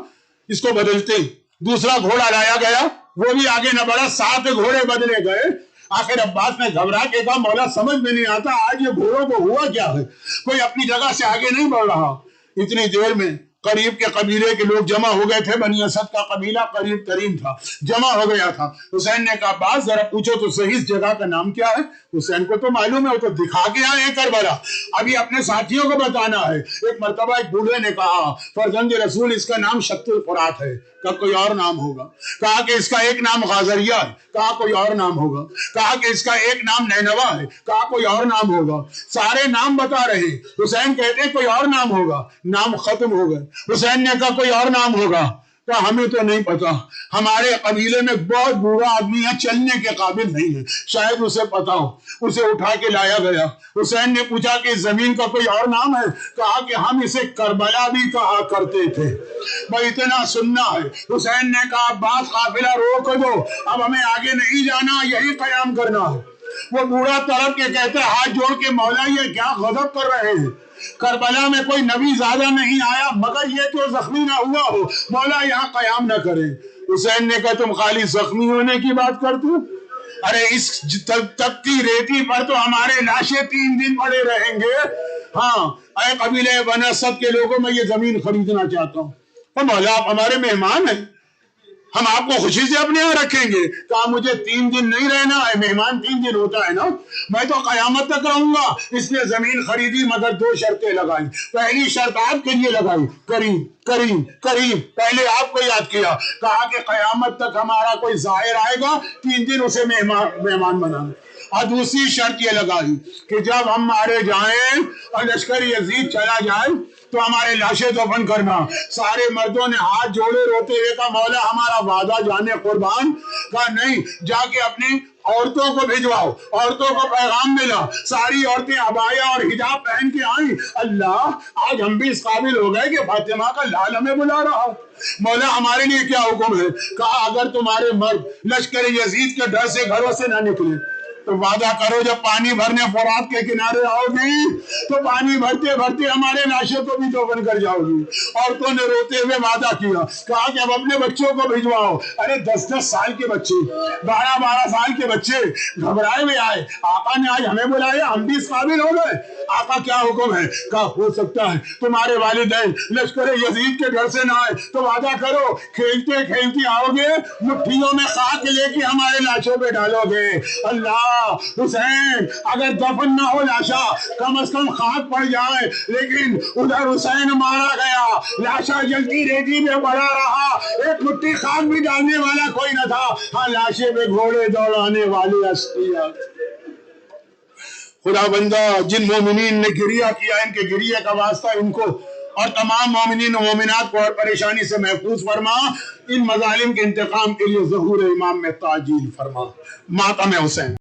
اس کو بدلتے۔ دوسرا گھوڑا لایا گیا، وہ بھی آگے نہ بڑھا، 7 گھوڑے بدلے گئے۔ آخر عباس نے گھبرا کے کہا مولا سمجھ میں نہیں آتا آج یہ گھوڑوں کو ہوا کیا ہے، کوئی اپنی جگہ سے آگے نہیں بڑھ رہا۔ اتنی دیر میں قریب کے قبیلے کے لوگ جمع ہو گئے تھے، بنی اسد کا قبیلہ قریب ترین تھا، جمع ہو گیا تھا۔ حسین نے کہا عباس ذرا پوچھو تو صحیح اس جگہ کا نام کیا ہے؟ حسین کو تو معلوم ہے، وہ تو دکھا کے آئے ہیں کربلا، ابھی اپنے ساتھیوں کو بتانا ہے۔ ایک مرتبہ ایک بوڑھے نے کہا فرزند رسول اس کا نام شط الفرات ہے، کہا کوئی اور نام ہوگا؟ کہا کہ اس کا ایک نام غازریہ ہے، کہا کوئی اور نام ہوگا؟ کہا کہ اس کا ایک نام نینوا ہے، کہا کوئی اور نام ہوگا؟ سارے نام بتا رہے، حسین کہتے ہیں کوئی اور نام ہوگا، نام ختم ہو گئے۔ حسین نے کہا کوئی اور نام ہوگا؟ کہا ہمیں تو نہیں پتا، ہمارے قبیلے میں بہت بوڑھا آدمی ہے، چلنے کے قابل نہیں ہے، شاید اسے پتا ہو۔ اسے اٹھا کے لایا گیا۔ حسین نے پوچھا کہ اس زمین کا کوئی اور نام ہے؟ کہا کہ ہم اسے کربلا بھی کہا کرتے تھے، بھائی اتنا سننا ہے۔ حسین نے کہا عباس قافلہ روک دو، اب ہمیں آگے نہیں جانا، یہی قیام کرنا ہے۔ وہ بوڑھا تڑپ کے کہتے ہاتھ جوڑ کے مولا یہ کیا غضب کر رہے ہیں، کربلا میں کوئی نبی زیادہ نہیں آیا مگر یہ تو زخمی نہ ہوا ہو، مولا یہاں قیام نہ کریں۔ حسین نے کہا تم خالی زخمی ہونے کی بات کرتے ہو، ارے اس تپتی ریتی پر تو ہمارے لاشیں 3 دن پڑے رہیں گے۔ ہاں اے قبیلے بنی اسد کے لوگوں میں یہ زمین خریدنا چاہتا ہوں۔ اور مولا آپ ہمارے مہمان ہیں، ہم آپ کو خوشی سے اپنے یہاں رکھیں گے۔ کہا مجھے 3 دن نہیں رہنا ہے، مہمان 3 دن ہوتا ہے نا، میں تو قیامت تک رہوں گا۔ اس نے زمین خریدی مگر 2 شرطیں لگائی۔ پہلی شرط آپ کے لیے لگائی، کریم کریم کریم، پہلے آپ کو یاد کیا، کہا کہ قیامت تک ہمارا کوئی زائر آئے گا 3 دن اسے مہمان بنانا۔ اور دوسری شرط یہ لگائی کہ جب ہم مارے جائیں اور لشکر یزید چلا جائے تو ہمارے لاشیں دفن کرنا۔ سارے مردوں نے ہاتھ جوڑے روتے ہوئے کہا مولا ہمارا وعدہ جانے قربان۔ کہا نہیں، جا کے اپنی عورتوں کو بھجواؤ۔ عورتوں کو پیغام ملا، ساری عورتیں عبایا اور حجاب پہن کے آئیں۔ اللہ آج ہم بھی اس قابل ہو گئے کہ فاطمہ کا لال ہمیں بلا رہا، مولا ہمارے لیے کیا حکم ہے؟ کہا اگر تمہارے مرد لشکر یزید کے ڈر سے گھروں سے نہ نکلے تو وعدہ کرو جب پانی بھرنے فرات کے کنارے آؤ گی تو پانی بھرتے بھرتے ہمارے لاشوں کو بھی دفن کر جاؤ گی. عورتوں نے روتے ہوئے وعدہ کیا, کہا کہ اب اپنے بچوں کو بھجواؤ. ارے 10-10 سال کے بچے, 12-12 سال کے بچے گھبرائے ہوئے آئے, آقا نے آج ہمیں بلایا, ہم بھی اس قابل ہو گئے. آقا کیا حکم ہے؟ کہا ہو سکتا ہے تمہارے والدین لشکر یزید کے گھر سے نہ آئے تو وعدہ کرو کھیلتے کھیلتے آؤ گے, مٹھیوں میں خاک لے کے ہمارے لاشوں پہ ڈالو گے. اللہ حسین اگر دفن نہ ہو لاشا, کم از کم خاک پڑ جائے. لیکن ادھر حسین مارا گیا, لاشا جلتی ریتی میں پڑا رہا, ایک مٹھی خاک بھی ڈالنے والا کوئی نہ تھا. ہاں لاشے پہ گھوڑے دوڑانے والی ہستیاں. خدا بندہ جن مومنین نے گریہ کیا, ان کے گریہ کا واسطہ ان کو اور تمام مومنین و مومنات کو اور پریشانی سے محفوظ فرما. ان مظالم کے انتقام کے لیے ظہور امام میں تعجیل فرما. ماتم حسین.